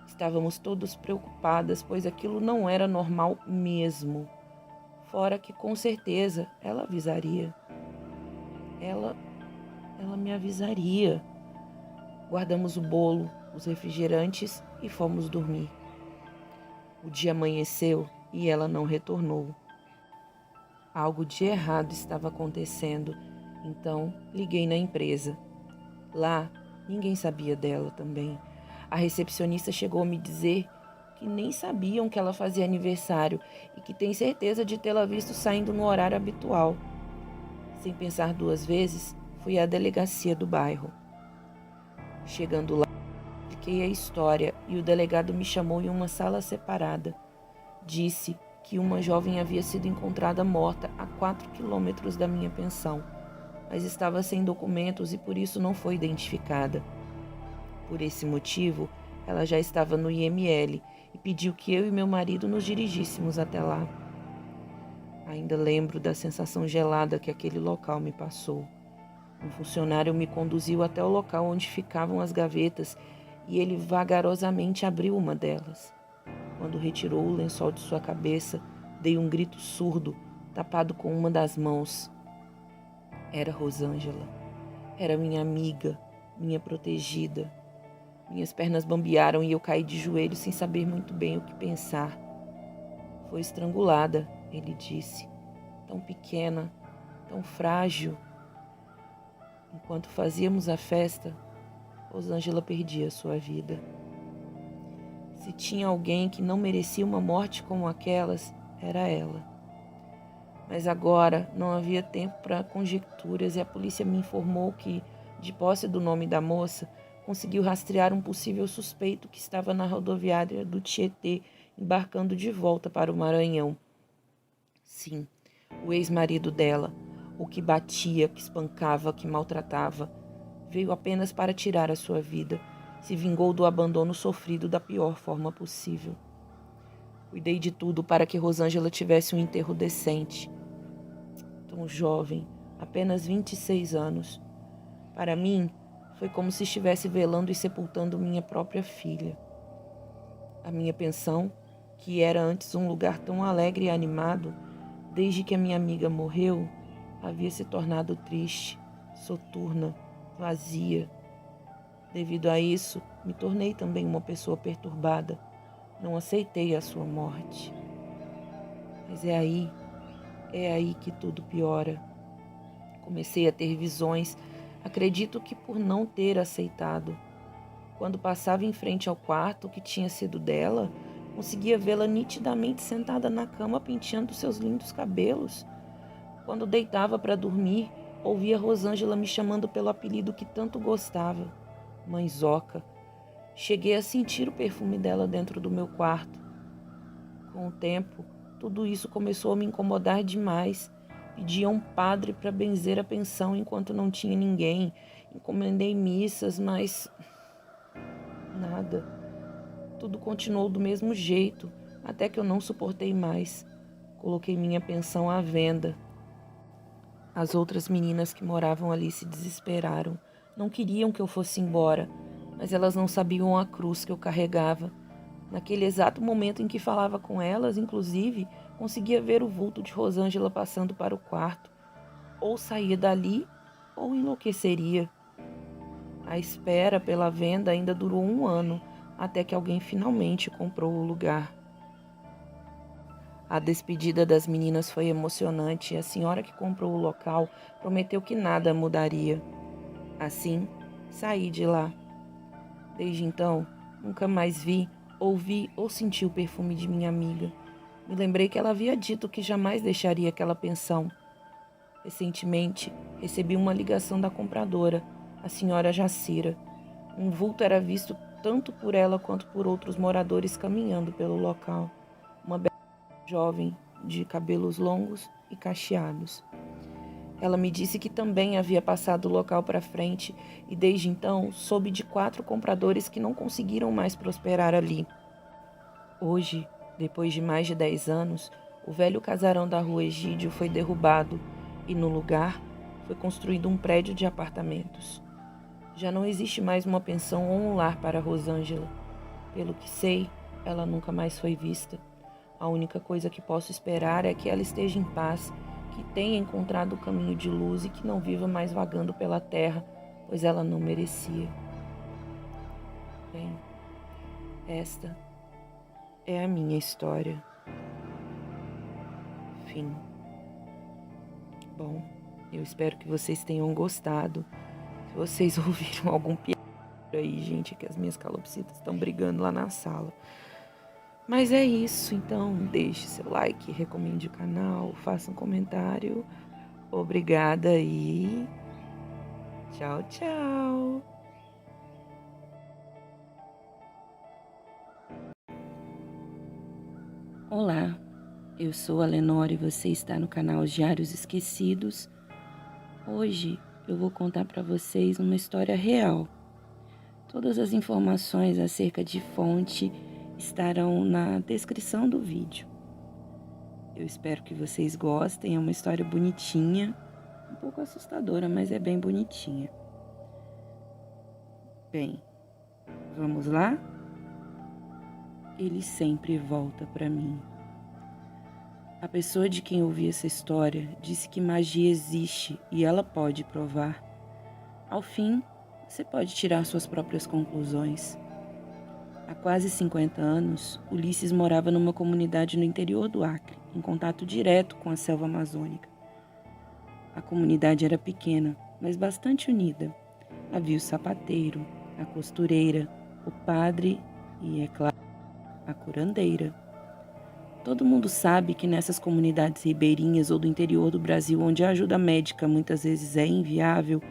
Estávamos todos preocupadas, pois aquilo não era normal mesmo. Fora que, com certeza, ela avisaria. Ela me avisaria. Guardamos o bolo, os refrigerantes e fomos dormir. O dia amanheceu e ela não retornou. Algo de errado estava acontecendo, então liguei na empresa. Lá, ninguém sabia dela também. A recepcionista chegou a me dizer que nem sabiam que ela fazia aniversário e que tem certeza de tê-la visto saindo no horário habitual. Sem pensar duas vezes, fui à delegacia do bairro. Chegando lá, expliquei a história e o delegado me chamou em uma sala separada. Disse que uma jovem havia sido encontrada morta a 4 quilômetros da minha pensão, mas estava sem documentos e por isso não foi identificada. Por esse motivo, ela já estava no IML e pediu que eu e meu marido nos dirigíssemos até lá. Ainda lembro da sensação gelada que aquele local me passou. Um funcionário me conduziu até o local onde ficavam as gavetas e ele vagarosamente abriu uma delas. Quando retirou o lençol de sua cabeça, dei um grito surdo, tapado com uma das mãos. Era Rosângela. Era minha amiga, minha protegida. Minhas pernas bambearam e eu caí de joelhos sem saber muito bem o que pensar. Foi estrangulada, ele disse. Tão pequena, tão frágil. Enquanto fazíamos a festa, Rosângela perdia sua vida. Se tinha alguém que não merecia uma morte como aquelas, era ela. Mas agora não havia tempo para conjecturas e a polícia me informou que, de posse do nome da moça, conseguiu rastrear um possível suspeito que estava na rodoviária do Tietê, embarcando de volta para o Maranhão. Sim, o ex-marido dela, o que batia, que espancava, que maltratava, veio apenas para tirar a sua vida. Se vingou do abandono sofrido da pior forma possível. Cuidei de tudo para que Rosângela tivesse um enterro decente. Tão jovem, apenas 26 anos. Para mim, foi como se estivesse velando e sepultando minha própria filha. A minha pensão, que era antes um lugar tão alegre e animado, desde que a minha amiga morreu, havia se tornado triste, soturna, vazia. Devido a isso, me tornei também uma pessoa perturbada. Não aceitei a sua morte. Mas é aí que tudo piora. Comecei a ter visões, acredito que por não ter aceitado. Quando passava em frente ao quarto que tinha sido dela, conseguia vê-la nitidamente sentada na cama penteando seus lindos cabelos. Quando deitava para dormir, ouvia Rosângela me chamando pelo apelido que tanto gostava. Mãezoca. Cheguei a sentir o perfume dela dentro do meu quarto. Com o tempo, tudo isso começou a me incomodar demais. Pedi a um padre para benzer a pensão enquanto não tinha ninguém. Encomendei missas, mas nada. Tudo continuou do mesmo jeito, até que eu não suportei mais. Coloquei minha pensão à venda. As outras meninas que moravam ali se desesperaram. Não queriam que eu fosse embora, mas elas não sabiam a cruz que eu carregava. Naquele exato momento em que falava com elas, inclusive, conseguia ver o vulto de Rosângela passando para o quarto. Ou saía dali, ou enlouqueceria. A espera pela venda ainda durou 1 ano, até que alguém finalmente comprou o lugar. A despedida das meninas foi emocionante e a senhora que comprou o local prometeu que nada mudaria. Assim, saí de lá. Desde então, nunca mais vi, ouvi ou senti o perfume de minha amiga. Me lembrei que ela havia dito que jamais deixaria aquela pensão. Recentemente, recebi uma ligação da compradora, a senhora Jacira. Um vulto era visto tanto por ela quanto por outros moradores caminhando pelo local. Uma bela jovem, de cabelos longos e cacheados. Ela me disse que também havia passado o local para frente e desde então soube de 4 compradores que não conseguiram mais prosperar ali. Hoje, depois de mais de 10 anos, o velho casarão da rua Egídio foi derrubado e no lugar foi construído um prédio de apartamentos. Já não existe mais uma pensão ou um lar para Rosângela. Pelo que sei, ela nunca mais foi vista. A única coisa que posso esperar é que ela esteja em paz, que tenha encontrado o caminho de luz e que não viva mais vagando pela terra, pois ela não merecia. Bem, esta é a minha história. Fim. Bom, eu espero que vocês tenham gostado. Se vocês ouviram algum piado aí, gente, é que as minhas calopsitas estão brigando lá na sala. Mas é isso, então deixe seu like, recomende o canal, faça um comentário. Obrigada e tchau, tchau. Olá, eu sou a Lenore e você está no canal Diários Esquecidos. Hoje eu vou contar para vocês uma história real. Todas as informações acerca de fonte estarão na descrição do vídeo. Eu espero que vocês gostem, é uma história bonitinha, um pouco assustadora, mas é bem bonitinha. Bem, vamos lá? Ele sempre volta para mim. A pessoa de quem ouvi essa história disse que magia existe e ela pode provar. Ao fim, você pode tirar suas próprias conclusões. Há quase 50 anos, Ulisses morava numa comunidade no interior do Acre, em contato direto com a selva amazônica. A comunidade era pequena, mas bastante unida. Havia o sapateiro, a costureira, o padre e, é claro, a curandeira. Todo mundo sabe que nessas comunidades ribeirinhas ou do interior do Brasil, onde a ajuda médica muitas vezes é inviável,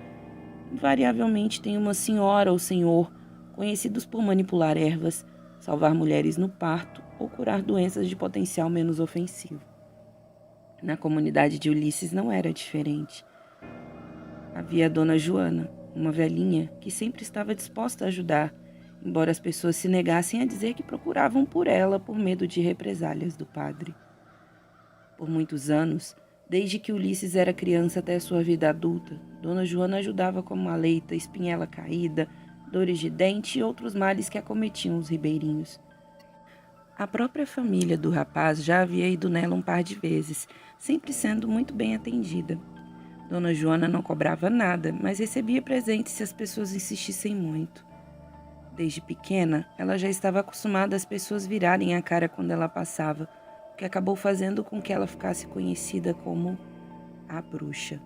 invariavelmente tem uma senhora ou senhor conhecidos por manipular ervas, salvar mulheres no parto ou curar doenças de potencial menos ofensivo. Na comunidade de Ulisses não era diferente. Havia a dona Joana, uma velhinha que sempre estava disposta a ajudar, embora as pessoas se negassem a dizer que procuravam por ela por medo de represálias do padre. Por muitos anos, desde que Ulisses era criança até sua vida adulta, dona Joana ajudava com uma leita, espinhela caída, dores de dente e outros males que acometiam os ribeirinhos. A própria família do rapaz já havia ido nela um par de vezes, sempre sendo muito bem atendida. Dona Joana não cobrava nada, mas recebia presentes se as pessoas insistissem muito. Desde pequena, ela já estava acostumada às pessoas virarem a cara quando ela passava, o que acabou fazendo com que ela ficasse conhecida como a bruxa.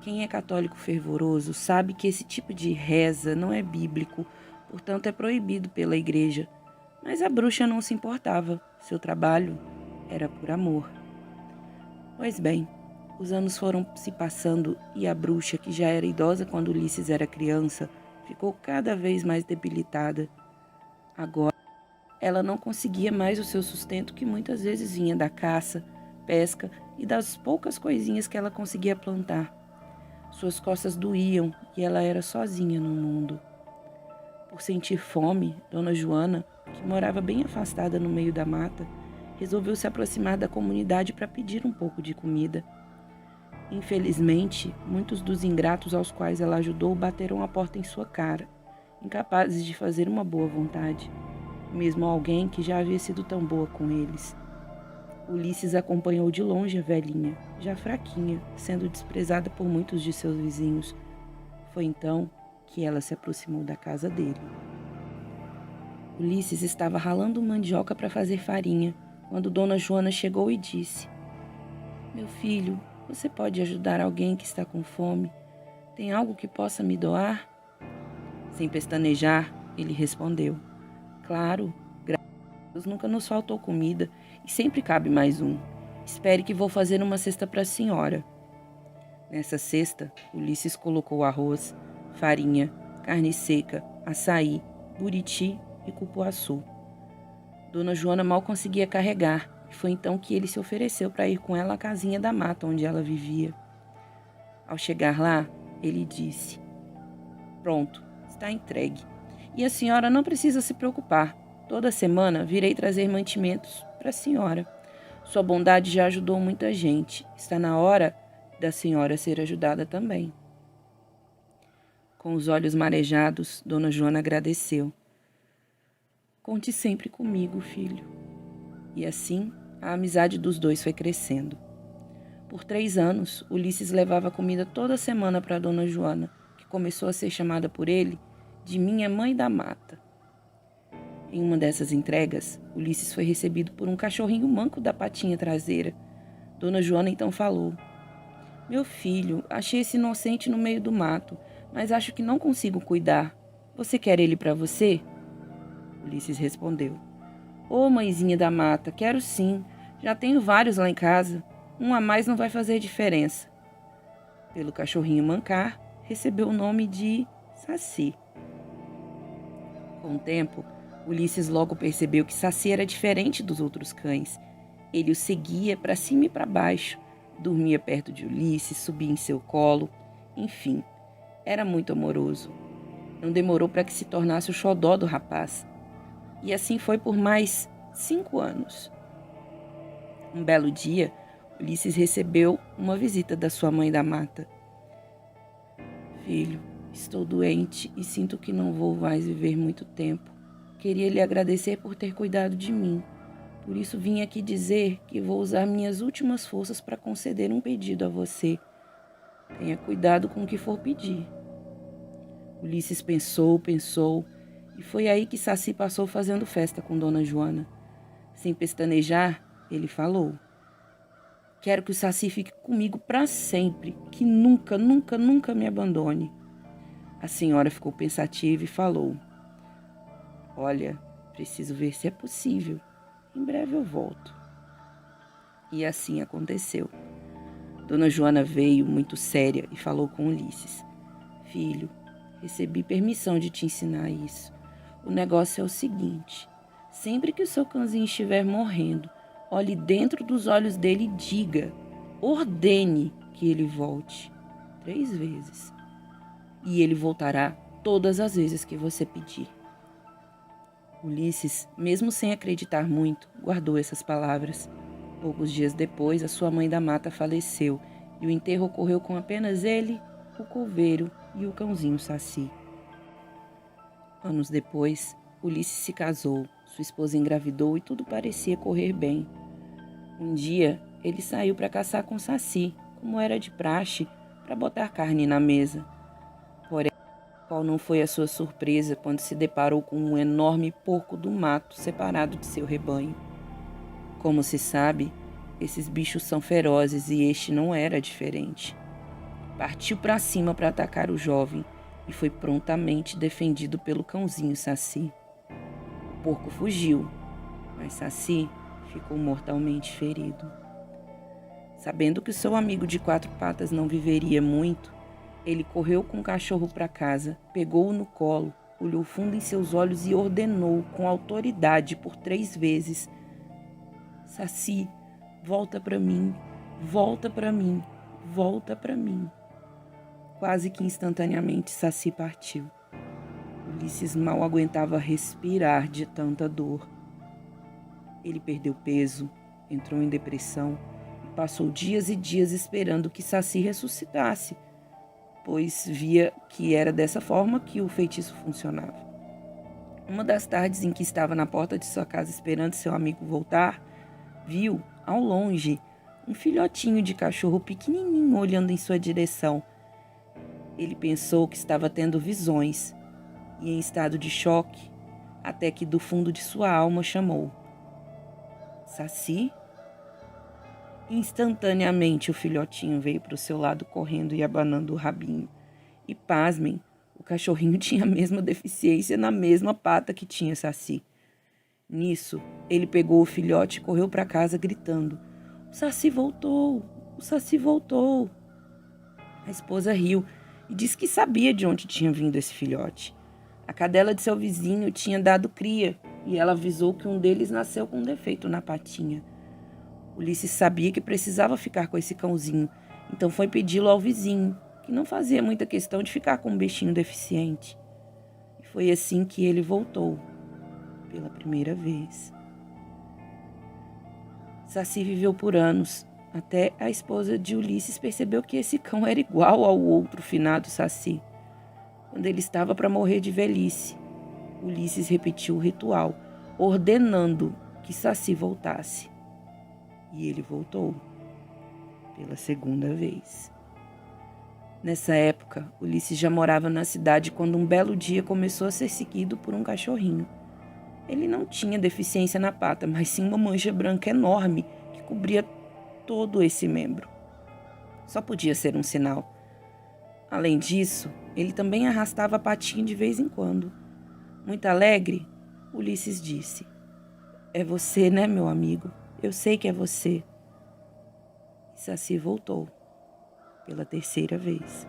Quem é católico fervoroso sabe que esse tipo de reza não é bíblico, portanto é proibido pela igreja. Mas a bruxa não se importava, seu trabalho era por amor. Pois bem, os anos foram se passando e a bruxa, que já era idosa quando Ulisses era criança, ficou cada vez mais debilitada. Agora, ela não conseguia mais o seu sustento, que muitas vezes vinha da caça, pesca e das poucas coisinhas que ela conseguia plantar. Suas costas doíam e ela era sozinha no mundo. Por sentir fome, Dona Joana, que morava bem afastada no meio da mata, resolveu se aproximar da comunidade para pedir um pouco de comida. Infelizmente, muitos dos ingratos aos quais ela ajudou bateram a porta em sua cara, incapazes de fazer uma boa vontade, mesmo alguém que já havia sido tão boa com eles. Ulisses acompanhou de longe a velhinha, já fraquinha, sendo desprezada por muitos de seus vizinhos. Foi então que ela se aproximou da casa dele. Ulisses estava ralando mandioca para fazer farinha, quando Dona Joana chegou e disse: "Meu filho, você pode ajudar alguém que está com fome? Tem algo que possa me doar?" Sem pestanejar, ele respondeu: "Claro, graças a Deus nunca nos faltou comida e sempre cabe mais um. Espere que vou fazer uma cesta para a senhora." Nessa cesta, Ulisses colocou arroz, farinha, carne seca, açaí, buriti e cupuaçu. Dona Joana mal conseguia carregar, e foi então que ele se ofereceu para ir com ela à casinha da mata onde ela vivia. Ao chegar lá, ele disse: "Pronto, está entregue. E a senhora não precisa se preocupar. Toda semana virei trazer mantimentos para a senhora. Sua bondade já ajudou muita gente. Está na hora da senhora ser ajudada também." Com os olhos marejados, Dona Joana agradeceu. "Conte sempre comigo, filho." E assim, a amizade dos dois foi crescendo. Por 3 anos, Ulisses levava comida toda semana para Dona Joana, que começou a ser chamada por ele de Minha Mãe da Mata. Em uma dessas entregas, Ulisses foi recebido por um cachorrinho manco da patinha traseira. Dona Joana então falou: "Meu filho, achei esse inocente no meio do mato, mas acho que não consigo cuidar. Você quer ele para você?" Ulisses respondeu: "Ô, mãezinha da mata, quero sim. Já tenho vários lá em casa. Um a mais não vai fazer diferença." Pelo cachorrinho mancar, recebeu o nome de Saci. Com o tempo, Ulisses logo percebeu que Saci era diferente dos outros cães. Ele o seguia para cima e para baixo, dormia perto de Ulisses, subia em seu colo. Enfim, era muito amoroso. Não demorou para que se tornasse o xodó do rapaz. E assim foi por mais 5 anos. Um belo dia, Ulisses recebeu uma visita da sua mãe da mata. "Filho, estou doente e sinto que não vou mais viver muito tempo. Queria lhe agradecer por ter cuidado de mim. Por isso vim aqui dizer que vou usar minhas últimas forças para conceder um pedido a você. Tenha cuidado com o que for pedir." Ulisses pensou, e foi aí que Saci passou fazendo festa com Dona Joana. Sem pestanejar, ele falou: "Quero que o Saci fique comigo para sempre, que nunca, nunca, nunca me abandone." A senhora ficou pensativa e falou: "Olha, preciso ver se é possível. Em breve eu volto." E assim aconteceu. Dona Joana veio muito séria e falou com Ulisses: "Filho, recebi permissão de te ensinar isso. O negócio é o seguinte: sempre que o seu cãozinho estiver morrendo, olhe dentro dos olhos dele e diga, ordene que ele volte 3 vezes. E ele voltará todas as vezes que você pedir." Ulisses, mesmo sem acreditar muito, guardou essas palavras. Poucos dias depois, a sua mãe da mata faleceu e o enterro ocorreu com apenas ele, o coveiro e o cãozinho Saci. Anos depois, Ulisses se casou, sua esposa engravidou e tudo parecia correr bem. Um dia, ele saiu para caçar com Saci, como era de praxe, para botar carne na mesa. Porém, qual não foi a sua surpresa quando se deparou com um enorme porco do mato separado de seu rebanho. Como se sabe, esses bichos são ferozes e este não era diferente. Partiu para cima para atacar o jovem e foi prontamente defendido pelo cãozinho Saci. O porco fugiu, mas Saci ficou mortalmente ferido. Sabendo que seu amigo de 4 patas não viveria muito, ele correu com o cachorro para casa, pegou-o no colo, olhou fundo em seus olhos e ordenou com autoridade por 3 vezes: "Saci, volta para mim, volta para mim, volta para mim." Quase que instantaneamente Saci partiu. Ulisses mal aguentava respirar de tanta dor. Ele perdeu peso, entrou em depressão e passou dias e dias esperando que Saci ressuscitasse, pois via que era dessa forma que o feitiço funcionava. Uma das tardes em que estava na porta de sua casa esperando seu amigo voltar, viu, ao longe, um filhotinho de cachorro pequenininho olhando em sua direção. Ele pensou que estava tendo visões e, em estado de choque, até que do fundo de sua alma chamou: "Saci?" Instantaneamente o filhotinho veio para o seu lado correndo e abanando o rabinho. E pasmem, o cachorrinho tinha a mesma deficiência na mesma pata que tinha Saci. Nisso, ele pegou o filhote e correu para casa gritando: "O Saci voltou! O Saci voltou!" A esposa riu e disse que sabia de onde tinha vindo esse filhote. A cadela de seu vizinho tinha dado cria e ela avisou que um deles nasceu com um defeito na patinha. Ulisses sabia que precisava ficar com esse cãozinho Então foi pedi-lo ao vizinho, que não fazia muita questão de ficar com um bichinho deficiente. E foi assim que ele voltou, pela primeira vez. Saci viveu por anos, até a esposa de Ulisses percebeu que esse cão era igual ao outro finado Saci. Quando ele estava para morrer de velhice, Ulisses repetiu o ritual, ordenando que Saci voltasse. E ele voltou, pela segunda vez. Nessa época, Ulisses já morava na cidade quando um belo dia começou a ser seguido por um cachorrinho. Ele não tinha deficiência na pata, mas sim uma mancha branca enorme que cobria todo esse membro. Só podia ser um sinal. Além disso, ele também arrastava a patinha de vez em quando. Muito alegre, Ulisses disse: "É você, né, meu amigo? Eu sei que é você." E Saci voltou, pela terceira vez.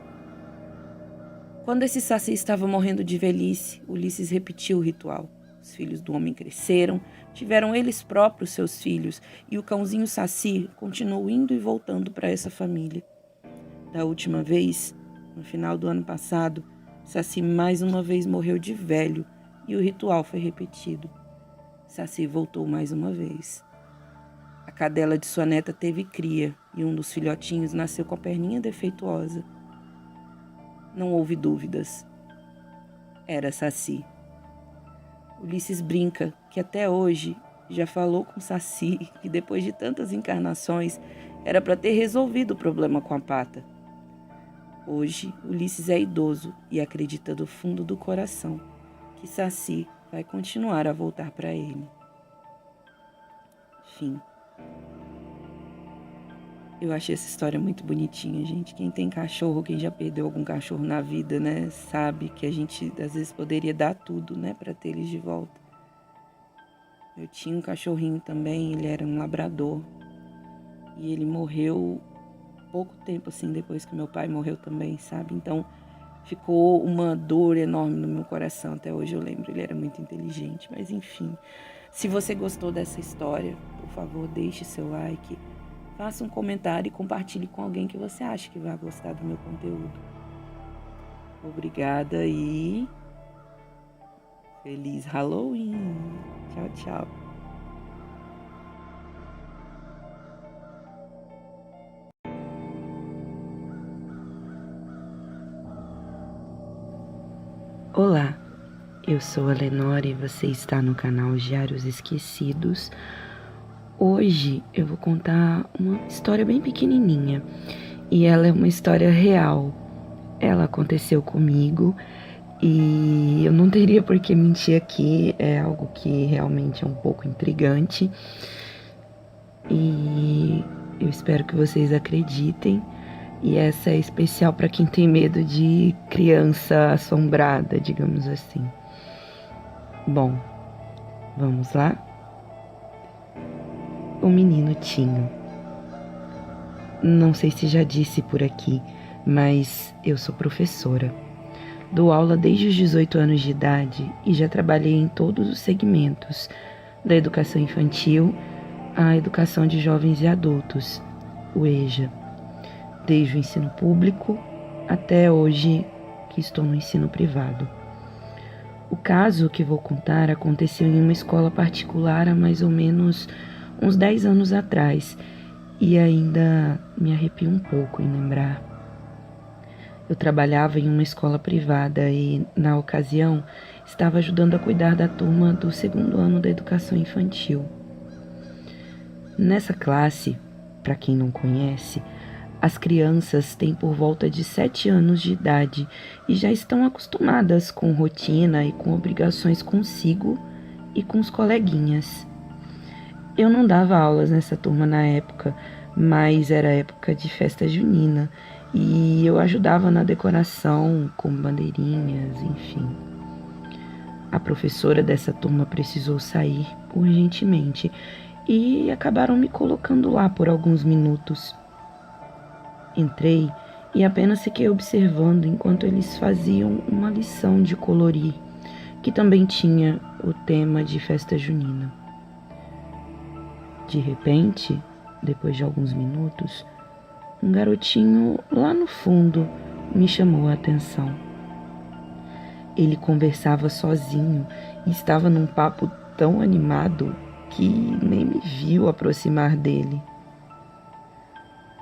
Quando esse Saci estava morrendo de velhice, Ulisses repetiu o ritual. Os filhos do homem cresceram, tiveram eles próprios seus filhos, e o cãozinho Saci continuou indo e voltando para essa família. Da última vez, no final do ano passado, Saci mais uma vez morreu de velho e o ritual foi repetido. Saci voltou mais uma vez. A cadela de sua neta teve cria e um dos filhotinhos nasceu com a perninha defeituosa. Não houve dúvidas. Era Saci. Ulisses brinca que até hoje já falou com Saci que depois de tantas encarnações era para ter resolvido o problema com a pata. Hoje, Ulisses é idoso e acredita do fundo do coração que Saci vai continuar a voltar para ele. Fim. Eu achei essa história muito bonitinha, gente. Quem tem cachorro, quem já perdeu algum cachorro na vida, né, sabe que a gente às vezes poderia dar tudo, né, para ter eles de volta. Eu tinha um cachorrinho também, ele era um labrador. E ele morreu pouco tempo assim depois que meu pai morreu também, sabe? Então ficou uma dor enorme no meu coração, até hoje eu lembro. Ele era muito inteligente, mas enfim. Se você gostou dessa história, por favor, deixe seu like. Faça um comentário e compartilhe com alguém que você acha que vai gostar do meu conteúdo. Obrigada e feliz Halloween! Tchau, tchau! Olá, eu sou a Lenore e você está no canal Diários Esquecidos. Hoje eu vou contar uma história bem pequenininha e ela é uma história real. Ela aconteceu comigo e eu não teria por que mentir aqui, é algo que realmente é um pouco intrigante e eu espero que vocês acreditem. E essa é especial para quem tem medo de criança assombrada, digamos assim. Bom, vamos lá? O menino Tinho. Não sei se já disse por aqui, mas eu sou professora. Dou aula desde os 18 anos de idade e já trabalhei em todos os segmentos, da educação infantil à educação de jovens e adultos, o EJA, desde o ensino público até hoje que estou no ensino privado. O caso que vou contar aconteceu em uma escola particular há mais ou menos uns 10 anos atrás e ainda me arrepio um pouco em lembrar. Eu trabalhava em uma escola privada e, na ocasião, estava ajudando a cuidar da turma do segundo ano da educação infantil. Nessa classe, para quem não conhece, as crianças têm por volta de 7 anos de idade e já estão acostumadas com rotina e com obrigações consigo e com os coleguinhas. Eu não dava aulas nessa turma na época, mas era época de festa junina e eu ajudava na decoração com bandeirinhas, enfim. A professora dessa turma precisou sair urgentemente e acabaram me colocando lá por alguns minutos. Entrei e apenas fiquei observando enquanto eles faziam uma lição de colorir, que também tinha o tema de festa junina. De repente, depois de alguns minutos, um garotinho lá no fundo me chamou a atenção. Ele conversava sozinho e estava num papo tão animado que nem me viu aproximar dele.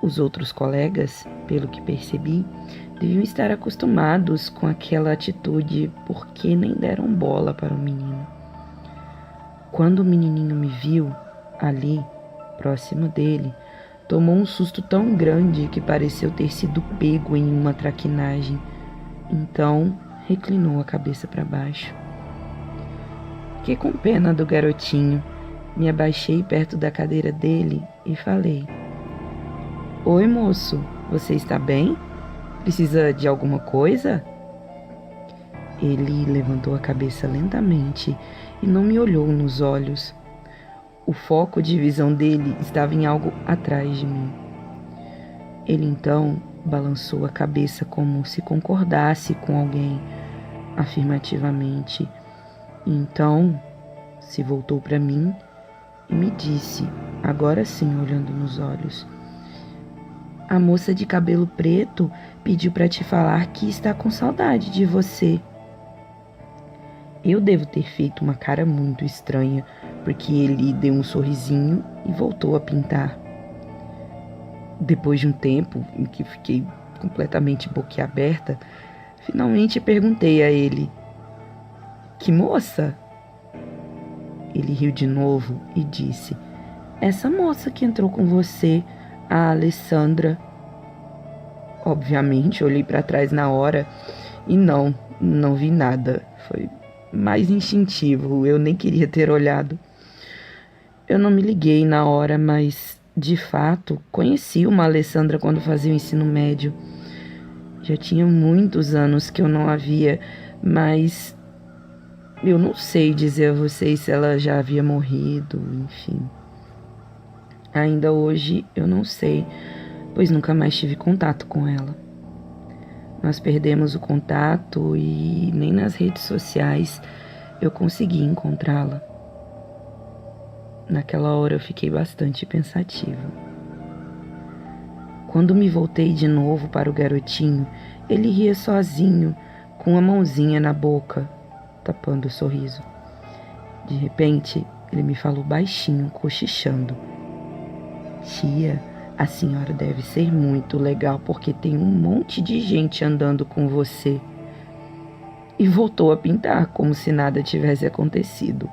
Os outros colegas, pelo que percebi, deviam estar acostumados com aquela atitude porque nem deram bola para o menino. Quando o menininho me viu, ali, próximo dele, tomou um susto tão grande que pareceu ter sido pego em uma traquinagem. Então, reclinou a cabeça para baixo. Fiquei com pena do garotinho. Me abaixei perto da cadeira dele e falei: "Oi, moço, você está bem? Precisa de alguma coisa?" Ele levantou a cabeça lentamente e não me olhou nos olhos. O foco de visão dele estava em algo atrás de mim. Ele então balançou a cabeça como se concordasse com alguém afirmativamente. Então se voltou para mim e me disse, agora sim olhando nos olhos: "A moça de cabelo preto pediu para te falar que está com saudade de você." Eu devo ter feito uma cara muito estranha, porque ele deu um sorrisinho e voltou a pintar. Depois de um tempo em que fiquei completamente boquiaberta, finalmente perguntei a ele: "Que moça?" Ele riu de novo e disse: "Essa moça que entrou com você, a Alessandra." Obviamente, olhei para trás na hora e não vi nada. Foi mais instintivo, eu nem queria ter olhado. Eu não me liguei na hora, mas, de fato, conheci uma Alessandra quando fazia o ensino médio. Já tinha muitos anos que eu não a via, mas eu não sei dizer a vocês se ela já havia morrido, enfim. Ainda hoje eu não sei, pois nunca mais tive contato com ela. Nós perdemos o contato e nem nas redes sociais eu consegui encontrá-la. Naquela hora eu fiquei bastante pensativa. Quando me voltei de novo para o garotinho, ele ria sozinho, com a mãozinha na boca, tapando o sorriso. De repente, ele me falou baixinho, cochichando: "Tia, a senhora deve ser muito legal porque tem um monte de gente andando com você." E voltou a pintar como se nada tivesse acontecido.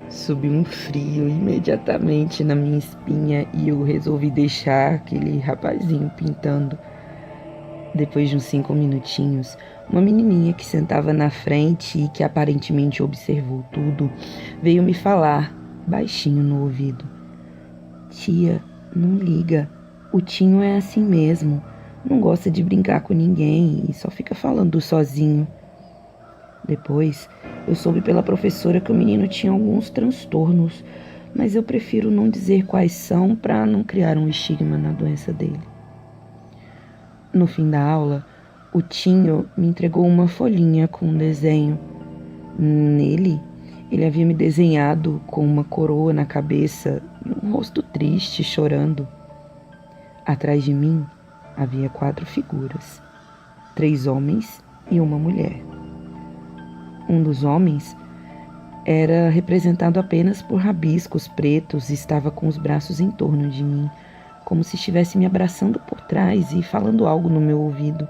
Subiu um frio imediatamente na minha espinha e eu resolvi deixar aquele rapazinho pintando. Depois de uns 5 minutinhos, uma menininha que sentava na frente e que aparentemente observou tudo, veio me falar, baixinho no ouvido: "Tia, não liga, o Tinho é assim mesmo, não gosta de brincar com ninguém e só fica falando sozinho." Depois, eu soube pela professora que o menino tinha alguns transtornos, mas eu prefiro não dizer quais são para não criar um estigma na doença dele. No fim da aula, o Tinho me entregou uma folhinha com um desenho. Nele, ele havia me desenhado com uma coroa na cabeça e um rosto triste, chorando. Atrás de mim, havia 4 figuras, 3 homens e uma mulher. Um dos homens era representado apenas por rabiscos pretos e estava com os braços em torno de mim, como se estivesse me abraçando por trás e falando algo no meu ouvido.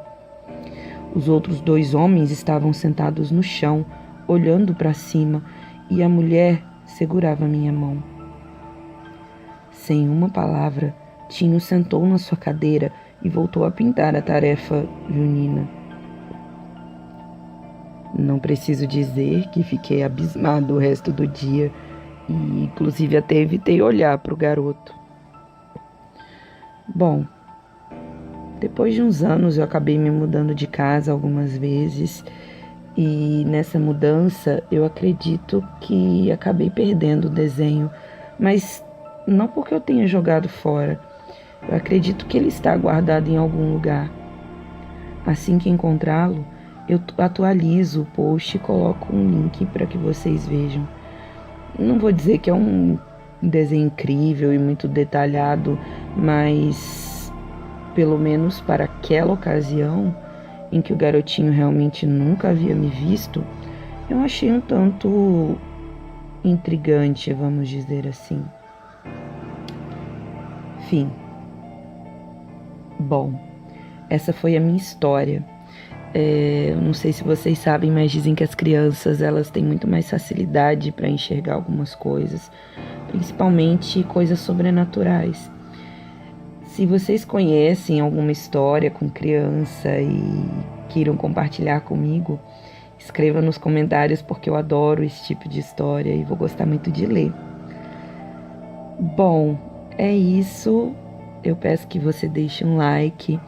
Os outros 2 homens estavam sentados no chão, olhando para cima, e a mulher segurava minha mão. Sem uma palavra, Tinho sentou na sua cadeira e voltou a pintar a tarefa junina. Não preciso dizer que fiquei abismado o resto do dia e, inclusive, até evitei olhar para o garoto. Bom, depois de uns anos eu acabei me mudando de casa algumas vezes e nessa mudança eu acredito que acabei perdendo o desenho, mas não porque eu tenha jogado fora. Eu acredito que ele está guardado em algum lugar. Assim que encontrá-lo, eu atualizo o post e coloco um link para que vocês vejam. Não vou dizer que é um desenho incrível e muito detalhado, mas pelo menos para aquela ocasião em que o garotinho realmente nunca havia me visto, eu achei um tanto intrigante, vamos dizer assim. Fim. Bom, essa foi a minha história. Eu não sei se vocês sabem, mas dizem que as crianças elas têm muito mais facilidade para enxergar algumas coisas, principalmente coisas sobrenaturais. Se vocês conhecem alguma história com criança e queiram compartilhar comigo, escreva nos comentários porque eu adoro esse tipo de história e vou gostar muito de ler. Bom, é isso. Eu peço que você deixe um like,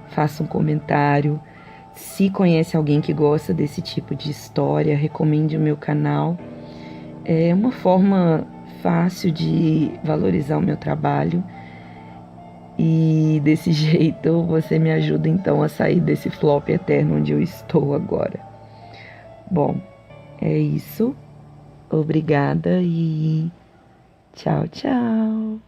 faça um comentário. Se conhece alguém que gosta desse tipo de história, recomende o meu canal. É uma forma fácil de valorizar o meu trabalho. E desse jeito você me ajuda então a sair desse flop eterno onde eu estou agora. Bom, é isso. Obrigada e tchau, tchau.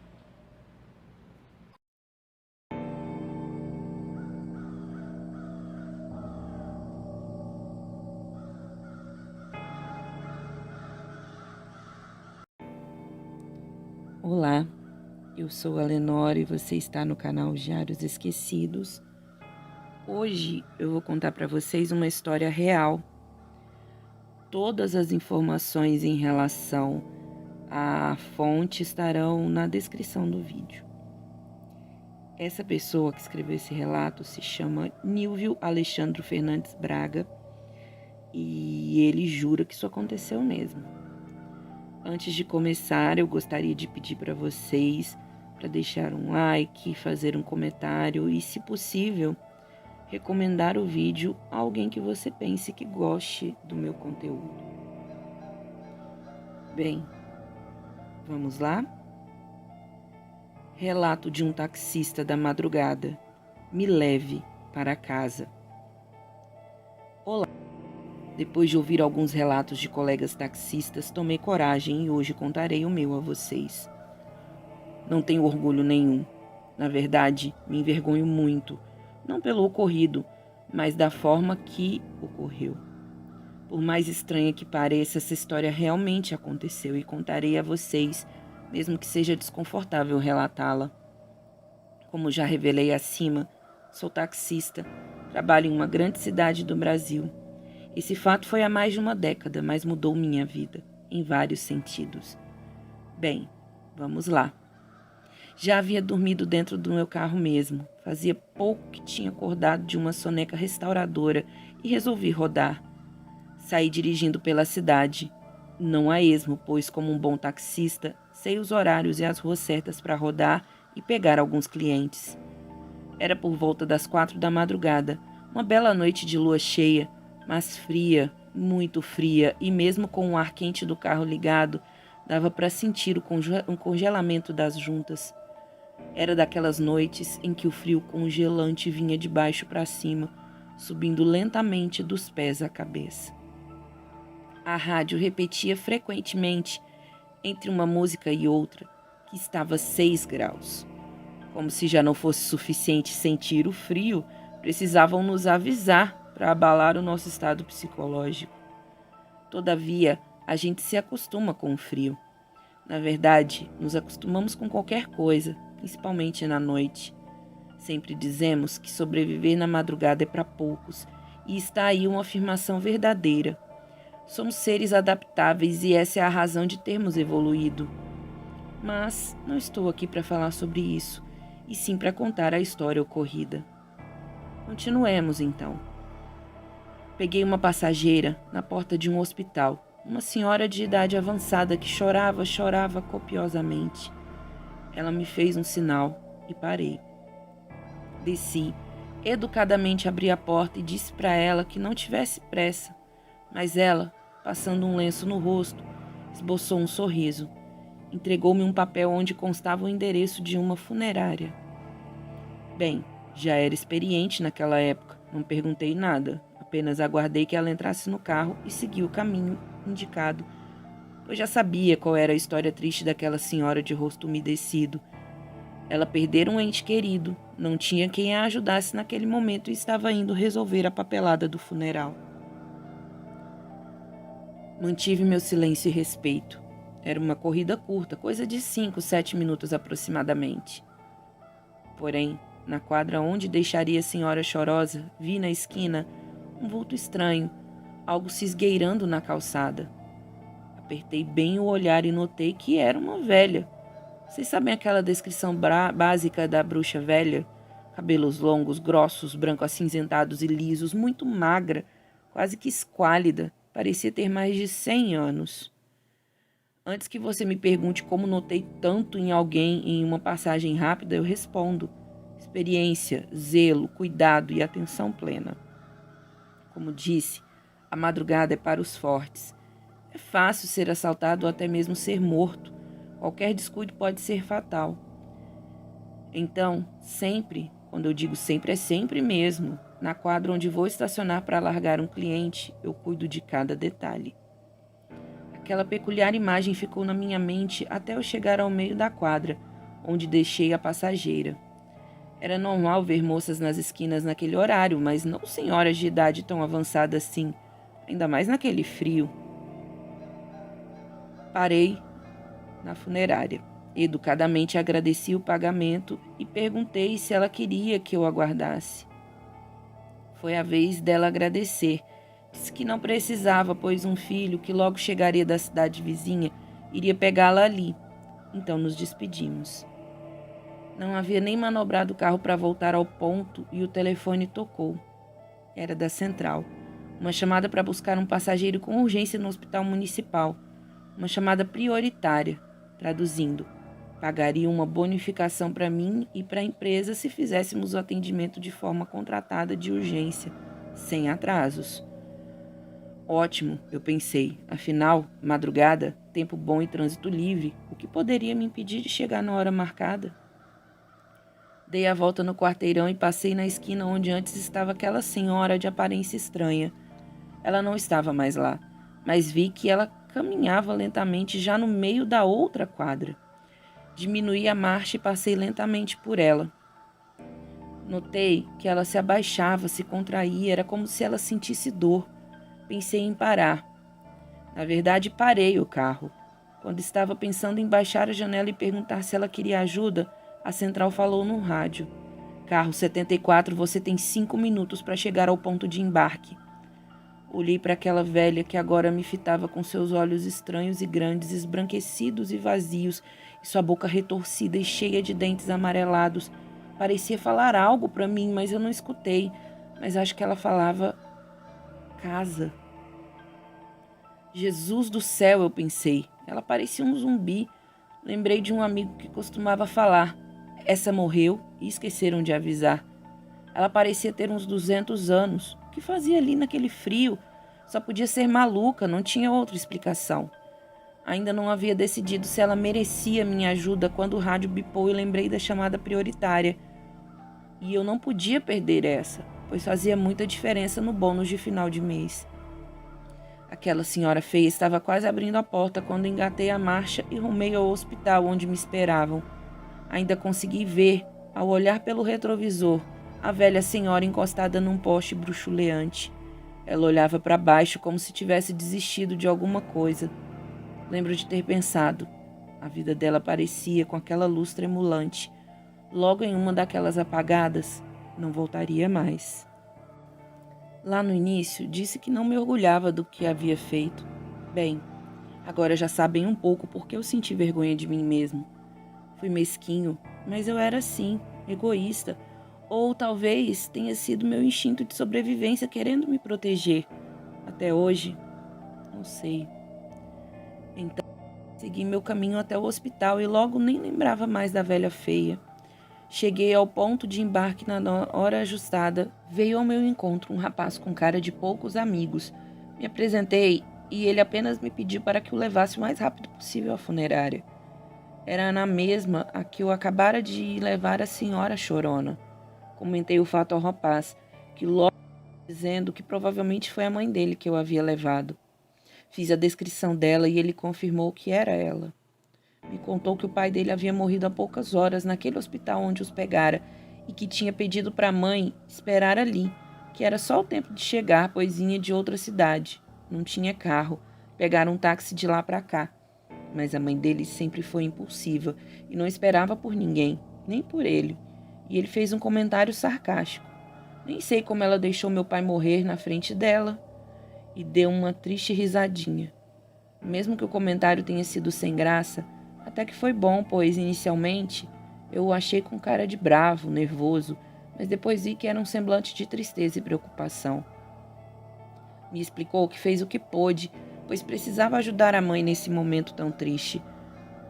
Olá, eu sou a Lenore e você está no canal Diários Esquecidos. Hoje eu vou contar para vocês uma história real. Todas as informações em relação à fonte estarão na descrição do vídeo. Essa pessoa que escreveu esse relato se chama Nilvio Alexandro Fernandes Braga e ele jura que isso aconteceu mesmo. Antes de começar, eu gostaria de pedir para vocês para deixar um like, fazer um comentário e, se possível, recomendar o vídeo a alguém que você pense que goste do meu conteúdo. Bem, vamos lá? Relato de um taxista da madrugada. Me leve para casa. Olá. Depois de ouvir alguns relatos de colegas taxistas, tomei coragem e hoje contarei o meu a vocês. Não tenho orgulho nenhum. Na verdade, me envergonho muito, não pelo ocorrido, mas da forma que ocorreu. Por mais estranha que pareça, essa história realmente aconteceu e contarei a vocês, mesmo que seja desconfortável relatá-la. Como já revelei acima, sou taxista, trabalho em uma grande cidade do Brasil. Esse fato foi há mais de uma década, mas mudou minha vida, em vários sentidos. Bem, vamos lá. Já havia dormido dentro do meu carro mesmo. Fazia pouco que tinha acordado de uma soneca restauradora e resolvi rodar. Saí dirigindo pela cidade. Não a esmo, pois como um bom taxista, sei os horários e as ruas certas para rodar e pegar alguns clientes. Era por volta das 4 da madrugada, uma bela noite de lua cheia, mas fria, muito fria, e mesmo com o ar quente do carro ligado, dava para sentir o congelamento das juntas. Era daquelas noites em que o frio congelante vinha de baixo para cima, subindo lentamente dos pés à cabeça. A rádio repetia frequentemente, entre uma música e outra, que estava 6 graus. Como se já não fosse suficiente sentir o frio, precisavam nos avisar para abalar o nosso estado psicológico. Todavia, a gente se acostuma com o frio. Na verdade, nos acostumamos com qualquer coisa, principalmente na noite. Sempre dizemos que sobreviver na madrugada é para poucos, e está aí uma afirmação verdadeira. Somos seres adaptáveis e essa é a razão de termos evoluído. Mas não estou aqui para falar sobre isso, e sim para contar a história ocorrida. Continuemos então. Peguei uma passageira na porta de um hospital, uma senhora de idade avançada que chorava copiosamente. Ela me fez um sinal e parei. Desci, educadamente abri a porta e disse para ela que não tivesse pressa, mas ela, passando um lenço no rosto, esboçou um sorriso. Entregou-me um papel onde constava o endereço de uma funerária. Bem, já era experiente naquela época, não perguntei nada. Apenas aguardei que ela entrasse no carro e segui o caminho indicado, pois já sabia qual era a história triste daquela senhora de rosto umedecido. Ela perdera um ente querido, não tinha quem a ajudasse naquele momento e estava indo resolver a papelada do funeral. Mantive meu silêncio e respeito. Era uma corrida curta, coisa de 5, 7 minutos aproximadamente. Porém, na quadra onde deixaria a senhora chorosa, vi na esquina um vulto estranho, algo se esgueirando na calçada. Apertei bem o olhar e notei que era uma velha. Vocês sabem aquela descrição básica da bruxa velha? Cabelos longos, grossos, branco acinzentados e lisos, muito magra, quase que esquálida, parecia ter mais de 100 anos. Antes que você me pergunte como notei tanto em alguém em uma passagem rápida, eu respondo: experiência, zelo, cuidado e atenção plena. Como disse, a madrugada é para os fortes. É fácil ser assaltado ou até mesmo ser morto. Qualquer descuido pode ser fatal. Então, sempre, quando eu digo sempre, é sempre mesmo, na quadra onde vou estacionar para largar um cliente, eu cuido de cada detalhe. Aquela peculiar imagem ficou na minha mente até eu chegar ao meio da quadra, onde deixei a passageira. Era normal ver moças nas esquinas naquele horário, mas não senhoras de idade tão avançada assim, ainda mais naquele frio. Parei na funerária. Educadamente agradeci o pagamento e perguntei se ela queria que eu aguardasse. Foi a vez dela agradecer. Disse que não precisava, pois um filho, que logo chegaria da cidade vizinha, iria pegá-la ali. Então nos despedimos. Não havia nem manobrado o carro para voltar ao ponto e o telefone tocou. Era da central. Uma chamada para buscar um passageiro com urgência no hospital municipal. Uma chamada prioritária. Traduzindo, pagaria uma bonificação para mim e para a empresa se fizéssemos o atendimento de forma contratada de urgência, sem atrasos. Ótimo, eu pensei. Afinal, madrugada, tempo bom e trânsito livre, o que poderia me impedir de chegar na hora marcada? Dei a volta no quarteirão e passei na esquina onde antes estava aquela senhora de aparência estranha. Ela não estava mais lá, mas vi que ela caminhava lentamente já no meio da outra quadra. Diminuí a marcha e passei lentamente por ela. Notei que ela se abaixava, se contraía, era como se ela sentisse dor. Pensei em parar. Na verdade, parei o carro. Quando estava pensando em baixar a janela e perguntar se ela queria ajuda, a central falou no rádio. Carro 74, você tem 5 minutos para chegar ao ponto de embarque. Olhei para aquela velha que agora me fitava com seus olhos estranhos e grandes, esbranquecidos e vazios, e sua boca retorcida e cheia de dentes amarelados. Parecia falar algo para mim, mas eu não escutei. Mas acho que ela falava casa. Jesus do céu, eu pensei. Ela parecia um zumbi. Lembrei de um amigo que costumava falar. Essa morreu e esqueceram de avisar. Ela parecia ter uns 200 anos. O que fazia ali naquele frio? Só podia ser maluca, não tinha outra explicação. Ainda não havia decidido se ela merecia minha ajuda quando o rádio bipou e lembrei da chamada prioritária. E eu não podia perder essa, pois fazia muita diferença no bônus de final de mês. Aquela senhora feia estava quase abrindo a porta quando engatei a marcha e rumei ao hospital onde me esperavam. Ainda consegui ver, ao olhar pelo retrovisor, a velha senhora encostada num poste bruxuleante. Ela olhava para baixo como se tivesse desistido de alguma coisa. Lembro de ter pensado. A vida dela parecia com aquela luz tremulante. Logo em uma daquelas apagadas, não voltaria mais. Lá no início, disse que não me orgulhava do que havia feito. Bem, agora já sabem um pouco porque eu senti vergonha de mim mesmo. Fui mesquinho, mas eu era assim, egoísta. Ou talvez tenha sido meu instinto de sobrevivência querendo me proteger. Até hoje, não sei. Então, segui meu caminho até o hospital e logo nem lembrava mais da velha feia. Cheguei ao ponto de embarque na hora ajustada. Veio ao meu encontro um rapaz com cara de poucos amigos. Me apresentei e ele apenas me pediu para que o levasse o mais rápido possível à funerária. Era na mesma a que eu acabara de levar a senhora chorona. Comentei o fato ao rapaz, que logo dizendo que provavelmente foi a mãe dele que eu havia levado. Fiz a descrição dela e ele confirmou que era ela. Me contou que o pai dele havia morrido há poucas horas naquele hospital onde os pegara e que tinha pedido para a mãe esperar ali, que era só o tempo de chegar, pois vinha de outra cidade. Não tinha carro. Pegaram um táxi de lá para cá. Mas a mãe dele sempre foi impulsiva e não esperava por ninguém, nem por ele. E ele fez um comentário sarcástico. Nem sei como ela deixou meu pai morrer na frente dela. E deu uma triste risadinha. Mesmo que o comentário tenha sido sem graça, até que foi bom, pois inicialmente eu o achei com cara de bravo, nervoso, mas depois vi que era um semblante de tristeza e preocupação. Me explicou que fez o que pôde, pois precisava ajudar a mãe nesse momento tão triste.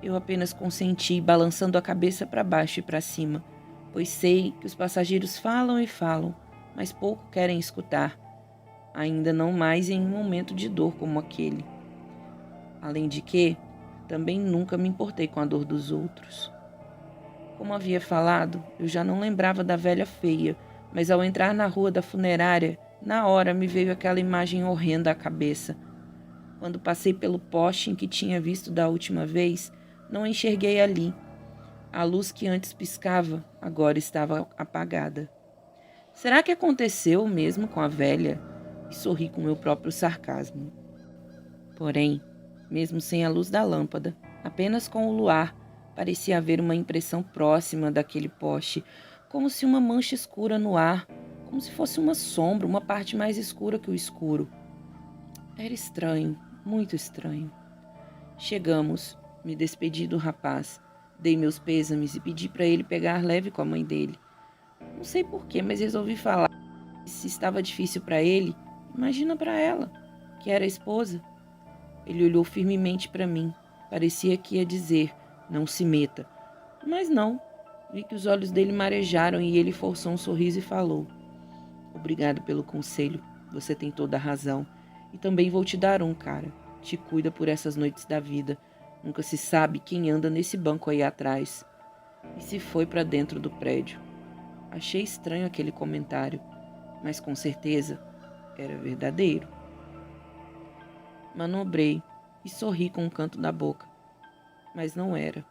Eu apenas consenti, balançando a cabeça para baixo e para cima, pois sei que os passageiros falam e falam, mas pouco querem escutar, ainda não mais em um momento de dor como aquele. Além de que, também nunca me importei com a dor dos outros. Como havia falado, eu já não lembrava da velha feia, mas ao entrar na rua da funerária, na hora me veio aquela imagem horrenda à cabeça. Quando passei pelo poste em que tinha visto da última vez, não a enxerguei ali. A luz que antes piscava, agora estava apagada. Será que aconteceu mesmo com a velha? E sorri com meu próprio sarcasmo. Porém, mesmo sem a luz da lâmpada, apenas com o luar, parecia haver uma impressão próxima daquele poste, como se uma mancha escura no ar, como se fosse uma sombra, uma parte mais escura que o escuro. Era estranho, muito estranho. Chegamos, me despedi do rapaz, dei meus pêsames e pedi para ele pegar leve com a mãe dele. Não sei porquê, mas resolvi falar. Se estava difícil para ele, imagina para ela, que era a esposa. Ele olhou firmemente para mim. Parecia que ia dizer, não se meta. Mas não. Vi que os olhos dele marejaram e ele forçou um sorriso e falou. Obrigado pelo conselho. Você tem toda a razão. E também vou te dar um, cara. Te cuida por essas noites da vida. Nunca se sabe quem anda nesse banco aí atrás. E se foi para dentro do prédio. Achei estranho aquele comentário, mas com certeza era verdadeiro. Manobrei e sorri com um canto da boca. Mas não era.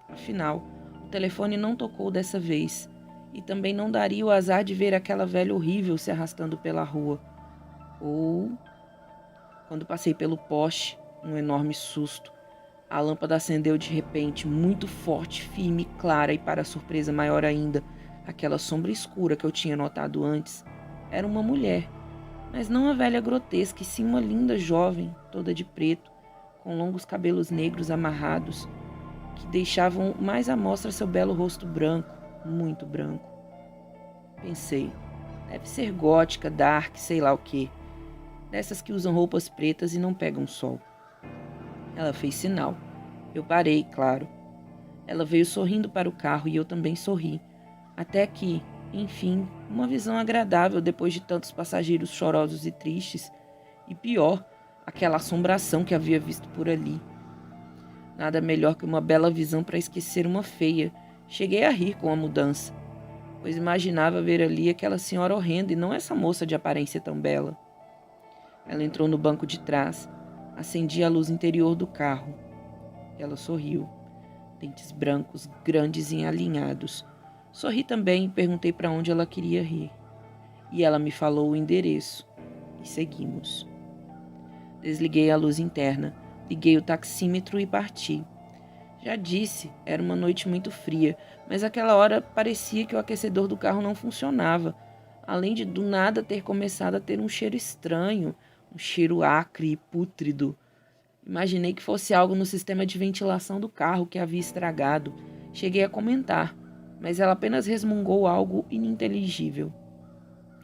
Afinal, o telefone não tocou dessa vez. E também não daria o azar de ver aquela velha horrível se arrastando pela rua. Ou, quando passei pelo poste, um enorme susto. A lâmpada acendeu de repente, muito forte, firme, clara e, para surpresa maior ainda, aquela sombra escura que eu tinha notado antes era uma mulher. Mas não a velha grotesca, e sim uma linda jovem, toda de preto, com longos cabelos negros amarrados, que deixavam mais à mostra seu belo rosto branco, muito branco. Pensei, deve ser gótica, dark, sei lá o quê. Dessas que usam roupas pretas e não pegam sol. Ela fez sinal. Eu parei, claro. Ela veio sorrindo para o carro e eu também sorri. Até que, enfim, uma visão agradável depois de tantos passageiros chorosos e tristes. E pior, aquela assombração que havia visto por ali. Nada melhor que uma bela visão para esquecer uma feia. Cheguei a rir com a mudança, pois imaginava ver ali aquela senhora horrenda e não essa moça de aparência tão bela. Ela entrou no banco de trás, acendia a luz interior do carro. Ela sorriu, dentes brancos, grandes e alinhados. Sorri também e perguntei para onde ela queria ir. E ela me falou o endereço. E seguimos. Desliguei a luz interna, liguei o taxímetro e parti. Já disse, era uma noite muito fria, mas aquela hora parecia que o aquecedor do carro não funcionava, além de do nada ter começado a ter um cheiro estranho, um cheiro acre e pútrido. Imaginei que fosse algo no sistema de ventilação do carro que havia estragado. Cheguei a comentar, mas ela apenas resmungou algo ininteligível.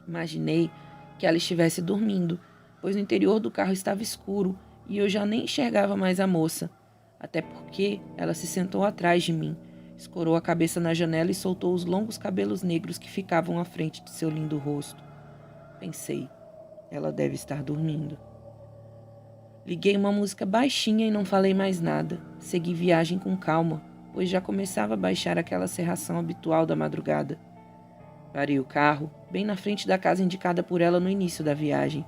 Imaginei que ela estivesse dormindo, pois o interior do carro estava escuro e eu já nem enxergava mais a moça. Até porque ela se sentou atrás de mim, escorou a cabeça na janela e soltou os longos cabelos negros que ficavam à frente de seu lindo rosto. Pensei, ela deve estar dormindo. Liguei uma música baixinha e não falei mais nada. Segui viagem com calma, pois já começava a baixar aquela cerração habitual da madrugada. Parei o carro, bem na frente da casa indicada por ela no início da viagem.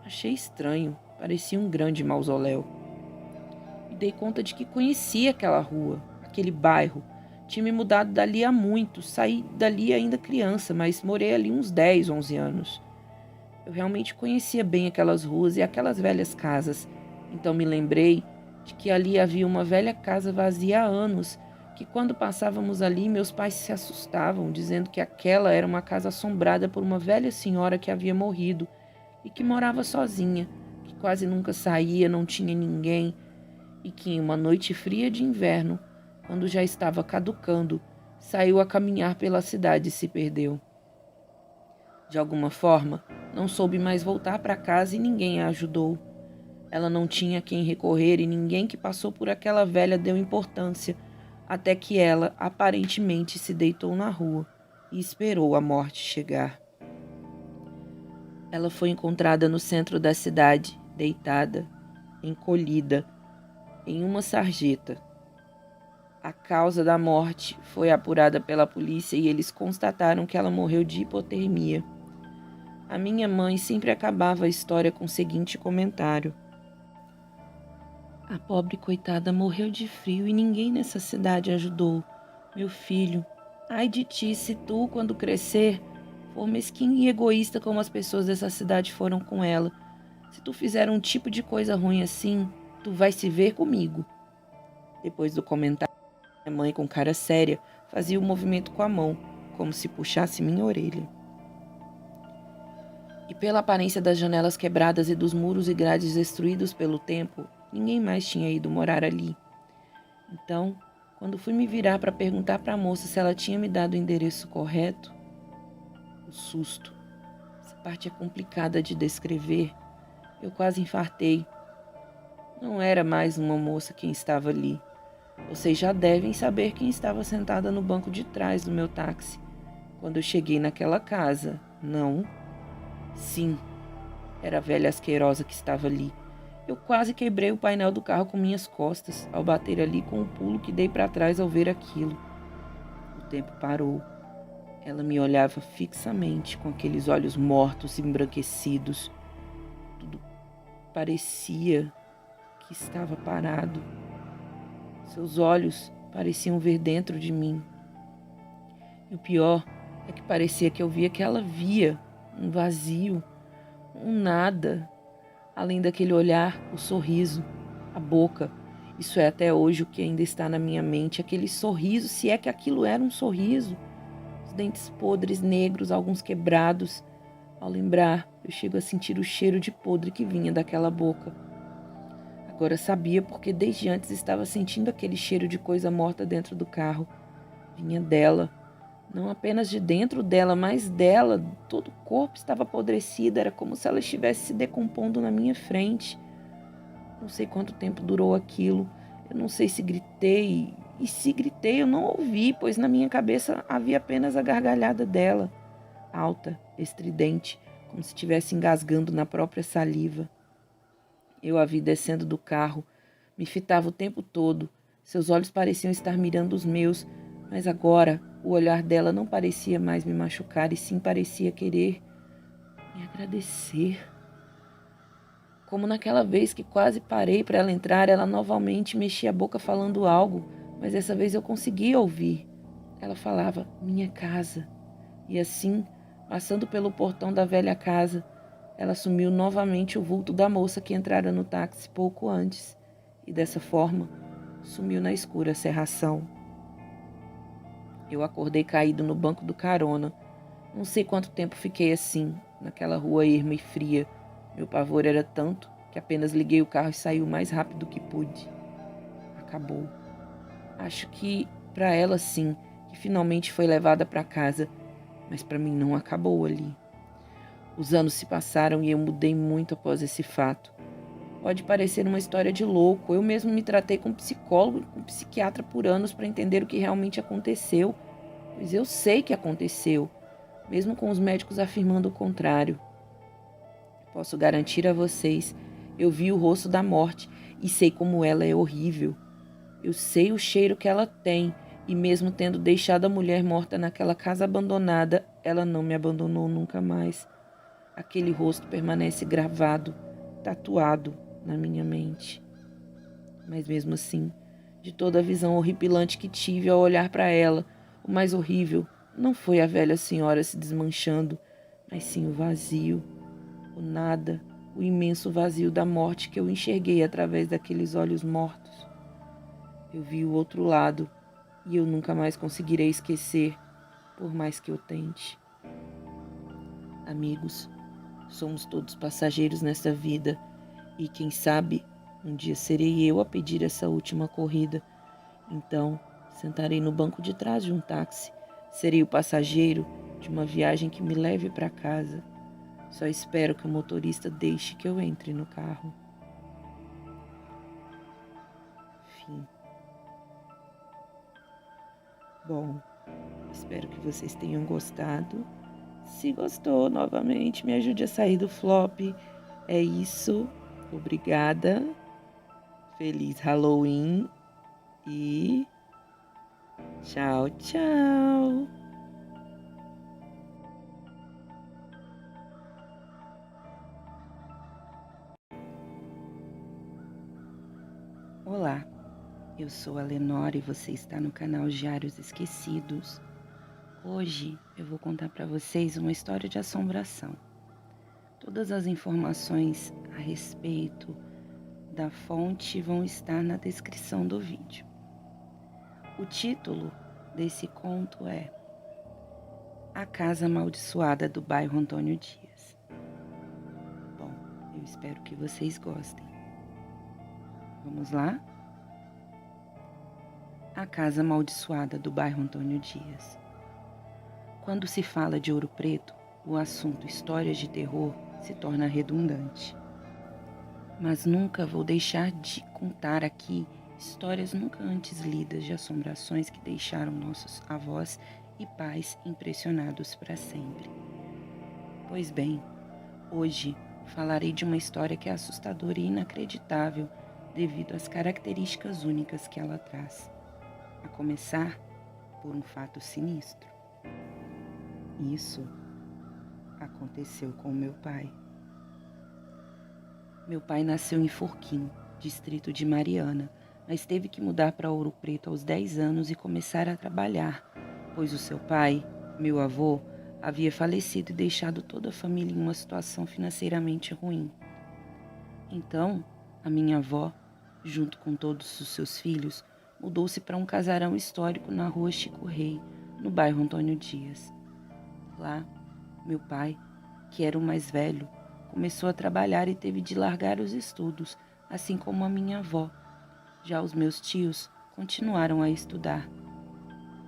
Achei estranho, parecia um grande mausoléu. E dei conta de que conhecia aquela rua, aquele bairro. Tinha me mudado dali há muito, saí dali ainda criança, mas morei ali uns 10, 11 anos. Eu realmente conhecia bem aquelas ruas e aquelas velhas casas, então me lembrei de que ali havia uma velha casa vazia há anos, que quando passávamos ali meus pais se assustavam, dizendo que aquela era uma casa assombrada por uma velha senhora que havia morrido e que morava sozinha, que quase nunca saía, não tinha ninguém e que em uma noite fria de inverno, quando já estava caducando, saiu a caminhar pela cidade e se perdeu. De alguma forma, não soube mais voltar para casa e ninguém a ajudou. Ela não tinha a quem recorrer e ninguém que passou por aquela velha deu importância, até que ela aparentemente se deitou na rua e esperou a morte chegar. Ela foi encontrada no centro da cidade, deitada, encolhida, em uma sarjeta. A causa da morte foi apurada pela polícia e eles constataram que ela morreu de hipotermia. A minha mãe sempre acabava a história com o seguinte comentário: a pobre coitada morreu de frio e ninguém nessa cidade ajudou. Meu filho, ai de ti se tu, quando crescer, for mesquinho e egoísta como as pessoas dessa cidade foram com ela. Se tu fizer um tipo de coisa ruim assim, tu vai se ver comigo. Depois do comentário, minha mãe, com cara séria, fazia um movimento com a mão, como se puxasse minha orelha. E pela aparência das janelas quebradas e dos muros e grades destruídos pelo tempo, ninguém mais tinha ido morar ali. Então, quando fui me virar para perguntar para a moça se ela tinha me dado o endereço correto, o susto. Essa parte é complicada de descrever. Eu quase infartei. Não era mais uma moça quem estava ali. Vocês já devem saber quem estava sentada no banco de trás do meu táxi quando eu cheguei naquela casa, não? Sim, era a velha asquerosa que estava ali. Eu quase quebrei o painel do carro com minhas costas ao bater ali com o pulo que dei para trás ao ver aquilo. O tempo parou. Ela me olhava fixamente com aqueles olhos mortos e embranquecidos. Tudo parecia que estava parado. Seus olhos pareciam ver dentro de mim. E o pior é que parecia que eu via que ela via, um vazio, um nada. Além daquele olhar, o sorriso, a boca. Isso é até hoje o que ainda está na minha mente, aquele sorriso, se é que aquilo era um sorriso. Os dentes podres, negros, alguns quebrados. Ao lembrar, eu chego a sentir o cheiro de podre que vinha daquela boca. Agora sabia porque desde antes estava sentindo aquele cheiro de coisa morta dentro do carro. Vinha dela. Não apenas de dentro dela, mas dela. Todo o corpo estava apodrecido, era como se ela estivesse se decompondo na minha frente. Não sei quanto tempo durou aquilo. Eu não sei se gritei. E se gritei, eu não ouvi, pois na minha cabeça havia apenas a gargalhada dela. Alta, estridente, como se estivesse engasgando na própria saliva. Eu a vi descendo do carro. Me fitava o tempo todo. Seus olhos pareciam estar mirando os meus, mas agora o olhar dela não parecia mais me machucar, e sim parecia querer me agradecer. Como naquela vez que quase parei para ela entrar, ela novamente mexia a boca falando algo, mas dessa vez eu conseguia ouvir. Ela falava, minha casa. E assim, passando pelo portão da velha casa, ela assumiu novamente o vulto da moça que entrara no táxi pouco antes, e dessa forma, sumiu na escura cerração. Eu acordei caído no banco do carona. Não sei quanto tempo fiquei assim, naquela rua erma e fria. Meu pavor era tanto que apenas liguei o carro e saí o mais rápido que pude. Acabou. Acho que para ela sim, que finalmente foi levada para casa, mas para mim não acabou ali. Os anos se passaram e eu mudei muito após esse fato. Pode parecer uma história de louco. Eu mesmo me tratei com psicólogo e com psiquiatra por anos para entender o que realmente aconteceu, pois eu sei que aconteceu, mesmo com os médicos afirmando o contrário. Posso garantir a vocês, eu vi o rosto da morte e sei como ela é horrível. Eu sei o cheiro que ela tem e mesmo tendo deixado a mulher morta naquela casa abandonada, ela não me abandonou nunca mais. Aquele rosto permanece gravado, tatuado na minha mente. Mas mesmo assim, de toda a visão horripilante que tive ao olhar para ela, o mais horrível não foi a velha senhora se desmanchando, mas sim o vazio, o nada, o imenso vazio da morte que eu enxerguei através daqueles olhos mortos. Eu vi o outro lado e eu nunca mais conseguirei esquecer, por mais que eu tente. Amigos, somos todos passageiros nesta vida e quem sabe um dia serei eu a pedir essa última corrida. Então, sentarei no banco de trás de um táxi. Serei o passageiro de uma viagem que me leve para casa. Só espero que o motorista deixe que eu entre no carro. Fim. Bom, espero que vocês tenham gostado. Se gostou, novamente, me ajude a sair do flop. É isso. Obrigada. Feliz Halloween e tchau, tchau. Olá, eu sou a Lenora e você está no canal Diários Esquecidos. Hoje eu vou contar para vocês uma história de assombração. Todas as informações a respeito da fonte vão estar na descrição do vídeo. O título desse conto é A Casa Amaldiçoada do Bairro Antônio Dias. Bom, eu espero que vocês gostem. Vamos lá? A Casa Amaldiçoada do Bairro Antônio Dias. Quando se fala de Ouro Preto, o assunto histórias de terror se torna redundante. Mas nunca vou deixar de contar aqui histórias nunca antes lidas de assombrações que deixaram nossos avós e pais impressionados para sempre. Pois bem, hoje falarei de uma história que é assustadora e inacreditável devido às características únicas que ela traz. A começar por um fato sinistro. Isso aconteceu com meu pai. Meu pai nasceu em Forquim, distrito de Mariana, mas teve que mudar para Ouro Preto aos 10 anos e começar a trabalhar, pois o seu pai, meu avô, havia falecido e deixado toda a família em uma situação financeiramente ruim. Então, a minha avó, junto com todos os seus filhos, mudou-se para um casarão histórico na rua Chico Rei, no bairro Antônio Dias. Lá, meu pai, que era o mais velho, começou a trabalhar e teve de largar os estudos, assim como a minha avó. Já os meus tios continuaram a estudar.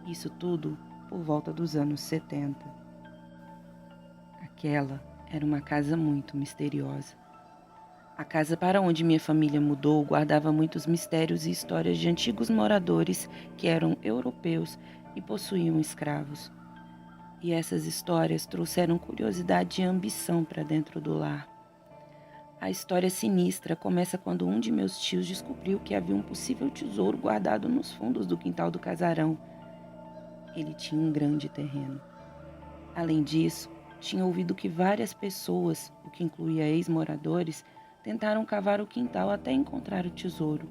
Isso tudo por volta dos anos 70. Aquela era uma casa muito misteriosa. A casa para onde minha família mudou guardava muitos mistérios e histórias de antigos moradores que eram europeus e possuíam escravos. E essas histórias trouxeram curiosidade e ambição para dentro do lar. A história sinistra começa quando um de meus tios descobriu que havia um possível tesouro guardado nos fundos do quintal do casarão. Ele tinha um grande terreno. Além disso, tinha ouvido que várias pessoas, o que incluía ex-moradores, tentaram cavar o quintal até encontrar o tesouro.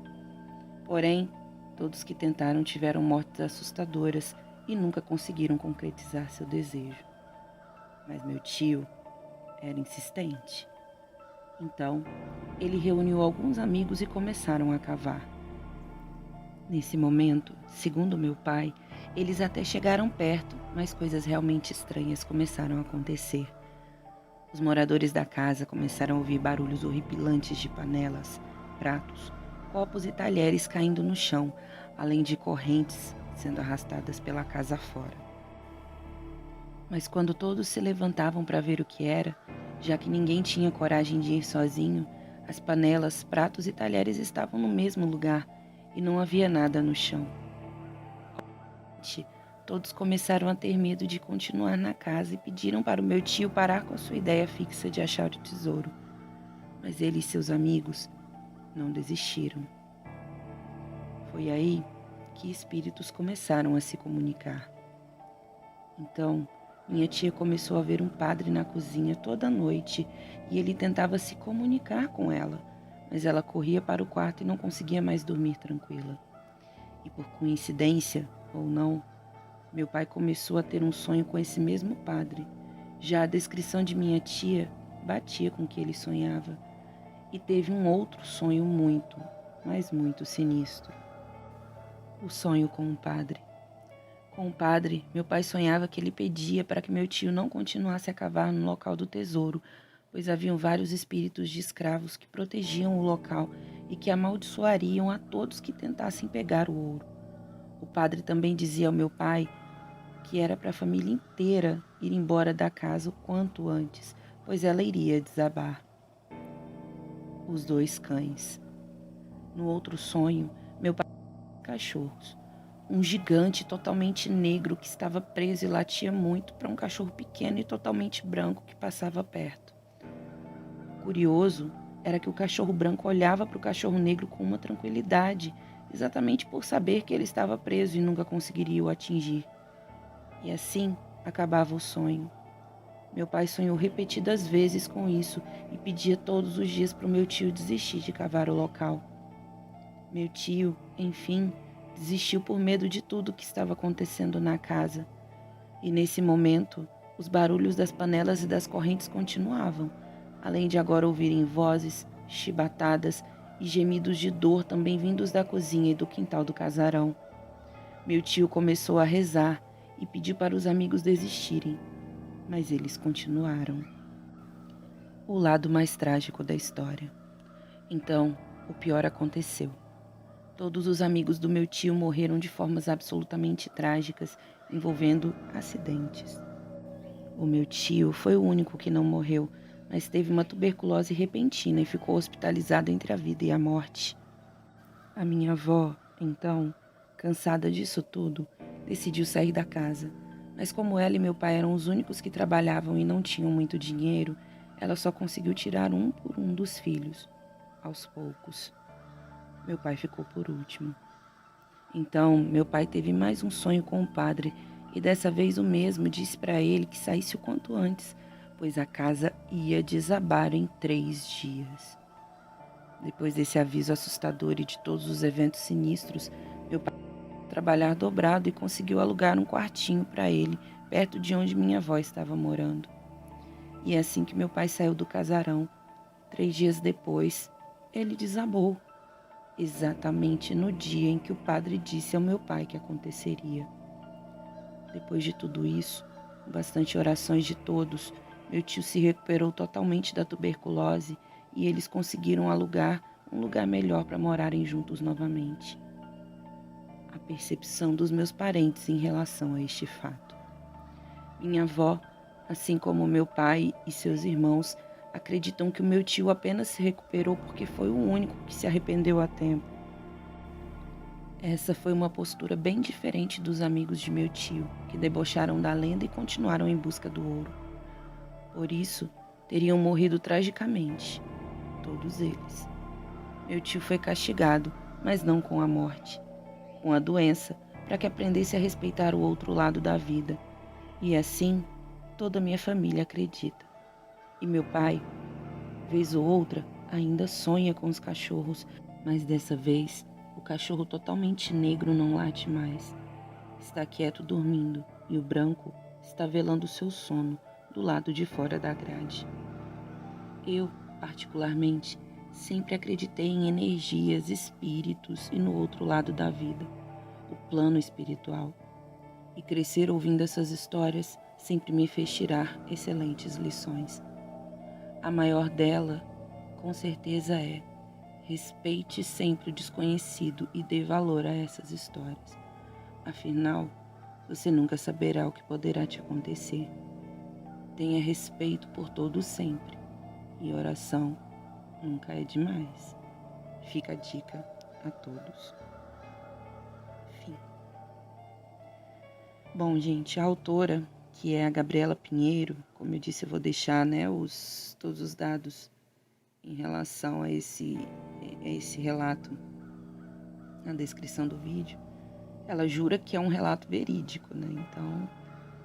Porém, todos que tentaram tiveram mortes assustadoras e nunca conseguiram concretizar seu desejo. Mas meu tio era insistente. Então, ele reuniu alguns amigos e começaram a cavar. Nesse momento, segundo meu pai, eles até chegaram perto, mas coisas realmente estranhas começaram a acontecer. Os moradores da casa começaram a ouvir barulhos horripilantes de panelas, pratos, copos e talheres caindo no chão, além de correntes sendo arrastadas pela casa fora. Mas quando todos se levantavam para ver o que era, já que ninguém tinha coragem de ir sozinho, as panelas, pratos e talheres estavam no mesmo lugar e não havia nada no chão. Todos começaram a ter medo de continuar na casa e pediram para o meu tio parar com a sua ideia fixa de achar o tesouro. Mas ele e seus amigos não desistiram. Foi aí que espíritos começaram a se comunicar. Então, minha tia começou a ver um padre na cozinha toda noite e ele tentava se comunicar com ela, mas ela corria para o quarto e não conseguia mais dormir tranquila. E por coincidência, ou não, meu pai começou a ter um sonho com esse mesmo padre. Já a descrição de minha tia batia com o que ele sonhava. E teve um outro sonho muito, mas muito sinistro. O sonho com o padre. Com o padre, meu pai sonhava que ele pedia para que meu tio não continuasse a cavar no local do tesouro, pois haviam vários espíritos de escravos que protegiam o local e que amaldiçoariam a todos que tentassem pegar o ouro. O padre também dizia ao meu pai que era para a família inteira ir embora da casa o quanto antes, pois ela iria desabar. Os dois cães. No outro sonho, meu pai tinha cachorros. Um gigante totalmente negro que estava preso e latia muito para um cachorro pequeno e totalmente branco que passava perto. Curioso era que o cachorro branco olhava para o cachorro negro com uma tranquilidade, exatamente por saber que ele estava preso e nunca conseguiria o atingir. E assim acabava o sonho. Meu pai sonhou repetidas vezes com isso e pedia todos os dias para o meu tio desistir de cavar o local. Meu tio, enfim, desistiu por medo de tudo que estava acontecendo na casa. E nesse momento, os barulhos das panelas e das correntes continuavam, além de agora ouvirem vozes, chibatadas e gemidos de dor também vindos da cozinha e do quintal do casarão. Meu tio começou a rezar e pediu para os amigos desistirem, mas eles continuaram. O lado mais trágico da história. Então, o pior aconteceu. Todos os amigos do meu tio morreram de formas absolutamente trágicas, envolvendo acidentes. O meu tio foi o único que não morreu, mas teve uma tuberculose repentina e ficou hospitalizado entre a vida e a morte. A minha avó, então, cansada disso tudo, decidiu sair da casa. Mas como ela e meu pai eram os únicos que trabalhavam e não tinham muito dinheiro, ela só conseguiu tirar um por um dos filhos, aos poucos. Meu pai ficou por último. Então, meu pai teve mais um sonho com o padre e dessa vez o mesmo disse para ele que saísse o quanto antes, pois a casa ia desabar em 3 dias. Depois desse aviso assustador e de todos os eventos sinistros, meu pai foi trabalhar dobrado e conseguiu alugar um quartinho para ele, perto de onde minha avó estava morando. E é assim que meu pai saiu do casarão, 3 dias depois, ele desabou. Exatamente no dia em que o padre disse ao meu pai que aconteceria. Depois de tudo isso, com bastante orações de todos, meu tio se recuperou totalmente da tuberculose e eles conseguiram alugar um lugar melhor para morarem juntos novamente. A percepção dos meus parentes em relação a este fato. Minha avó, assim como meu pai e seus irmãos, acreditam que o meu tio apenas se recuperou porque foi o único que se arrependeu a tempo. Essa foi uma postura bem diferente dos amigos de meu tio, que debocharam da lenda e continuaram em busca do ouro. Por isso, teriam morrido tragicamente, todos eles. Meu tio foi castigado, mas não com a morte, com a doença, para que aprendesse a respeitar o outro lado da vida. E assim, toda a minha família acredita. E meu pai, vez ou outra, ainda sonha com os cachorros, mas dessa vez o cachorro totalmente negro não late mais. Está quieto dormindo e o branco está velando seu sono do lado de fora da grade. Eu, particularmente, sempre acreditei em energias, espíritos e no outro lado da vida, o plano espiritual. E crescer ouvindo essas histórias sempre me fez tirar excelentes lições. A maior dela, com certeza, é: respeite sempre o desconhecido e dê valor a essas histórias. Afinal, você nunca saberá o que poderá te acontecer. Tenha respeito por todos sempre. E oração nunca é demais. Fica a dica a todos. Fim. Bom, gente, a autora, que é a Gabriela Pinheiro, como eu disse, eu vou deixar, né, todos os dados em relação a esse relato na descrição do vídeo. Ela jura que é um relato verídico, né? Então,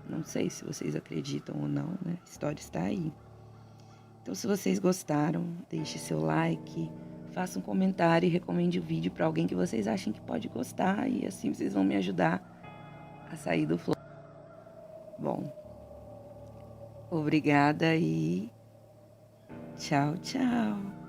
não sei se vocês acreditam ou não, né? A história está aí. Então, se vocês gostaram, deixe seu like, faça um comentário e recomende o vídeo para alguém que vocês achem que pode gostar, e assim vocês vão me ajudar a sair do flow. Bom, obrigada e tchau, tchau.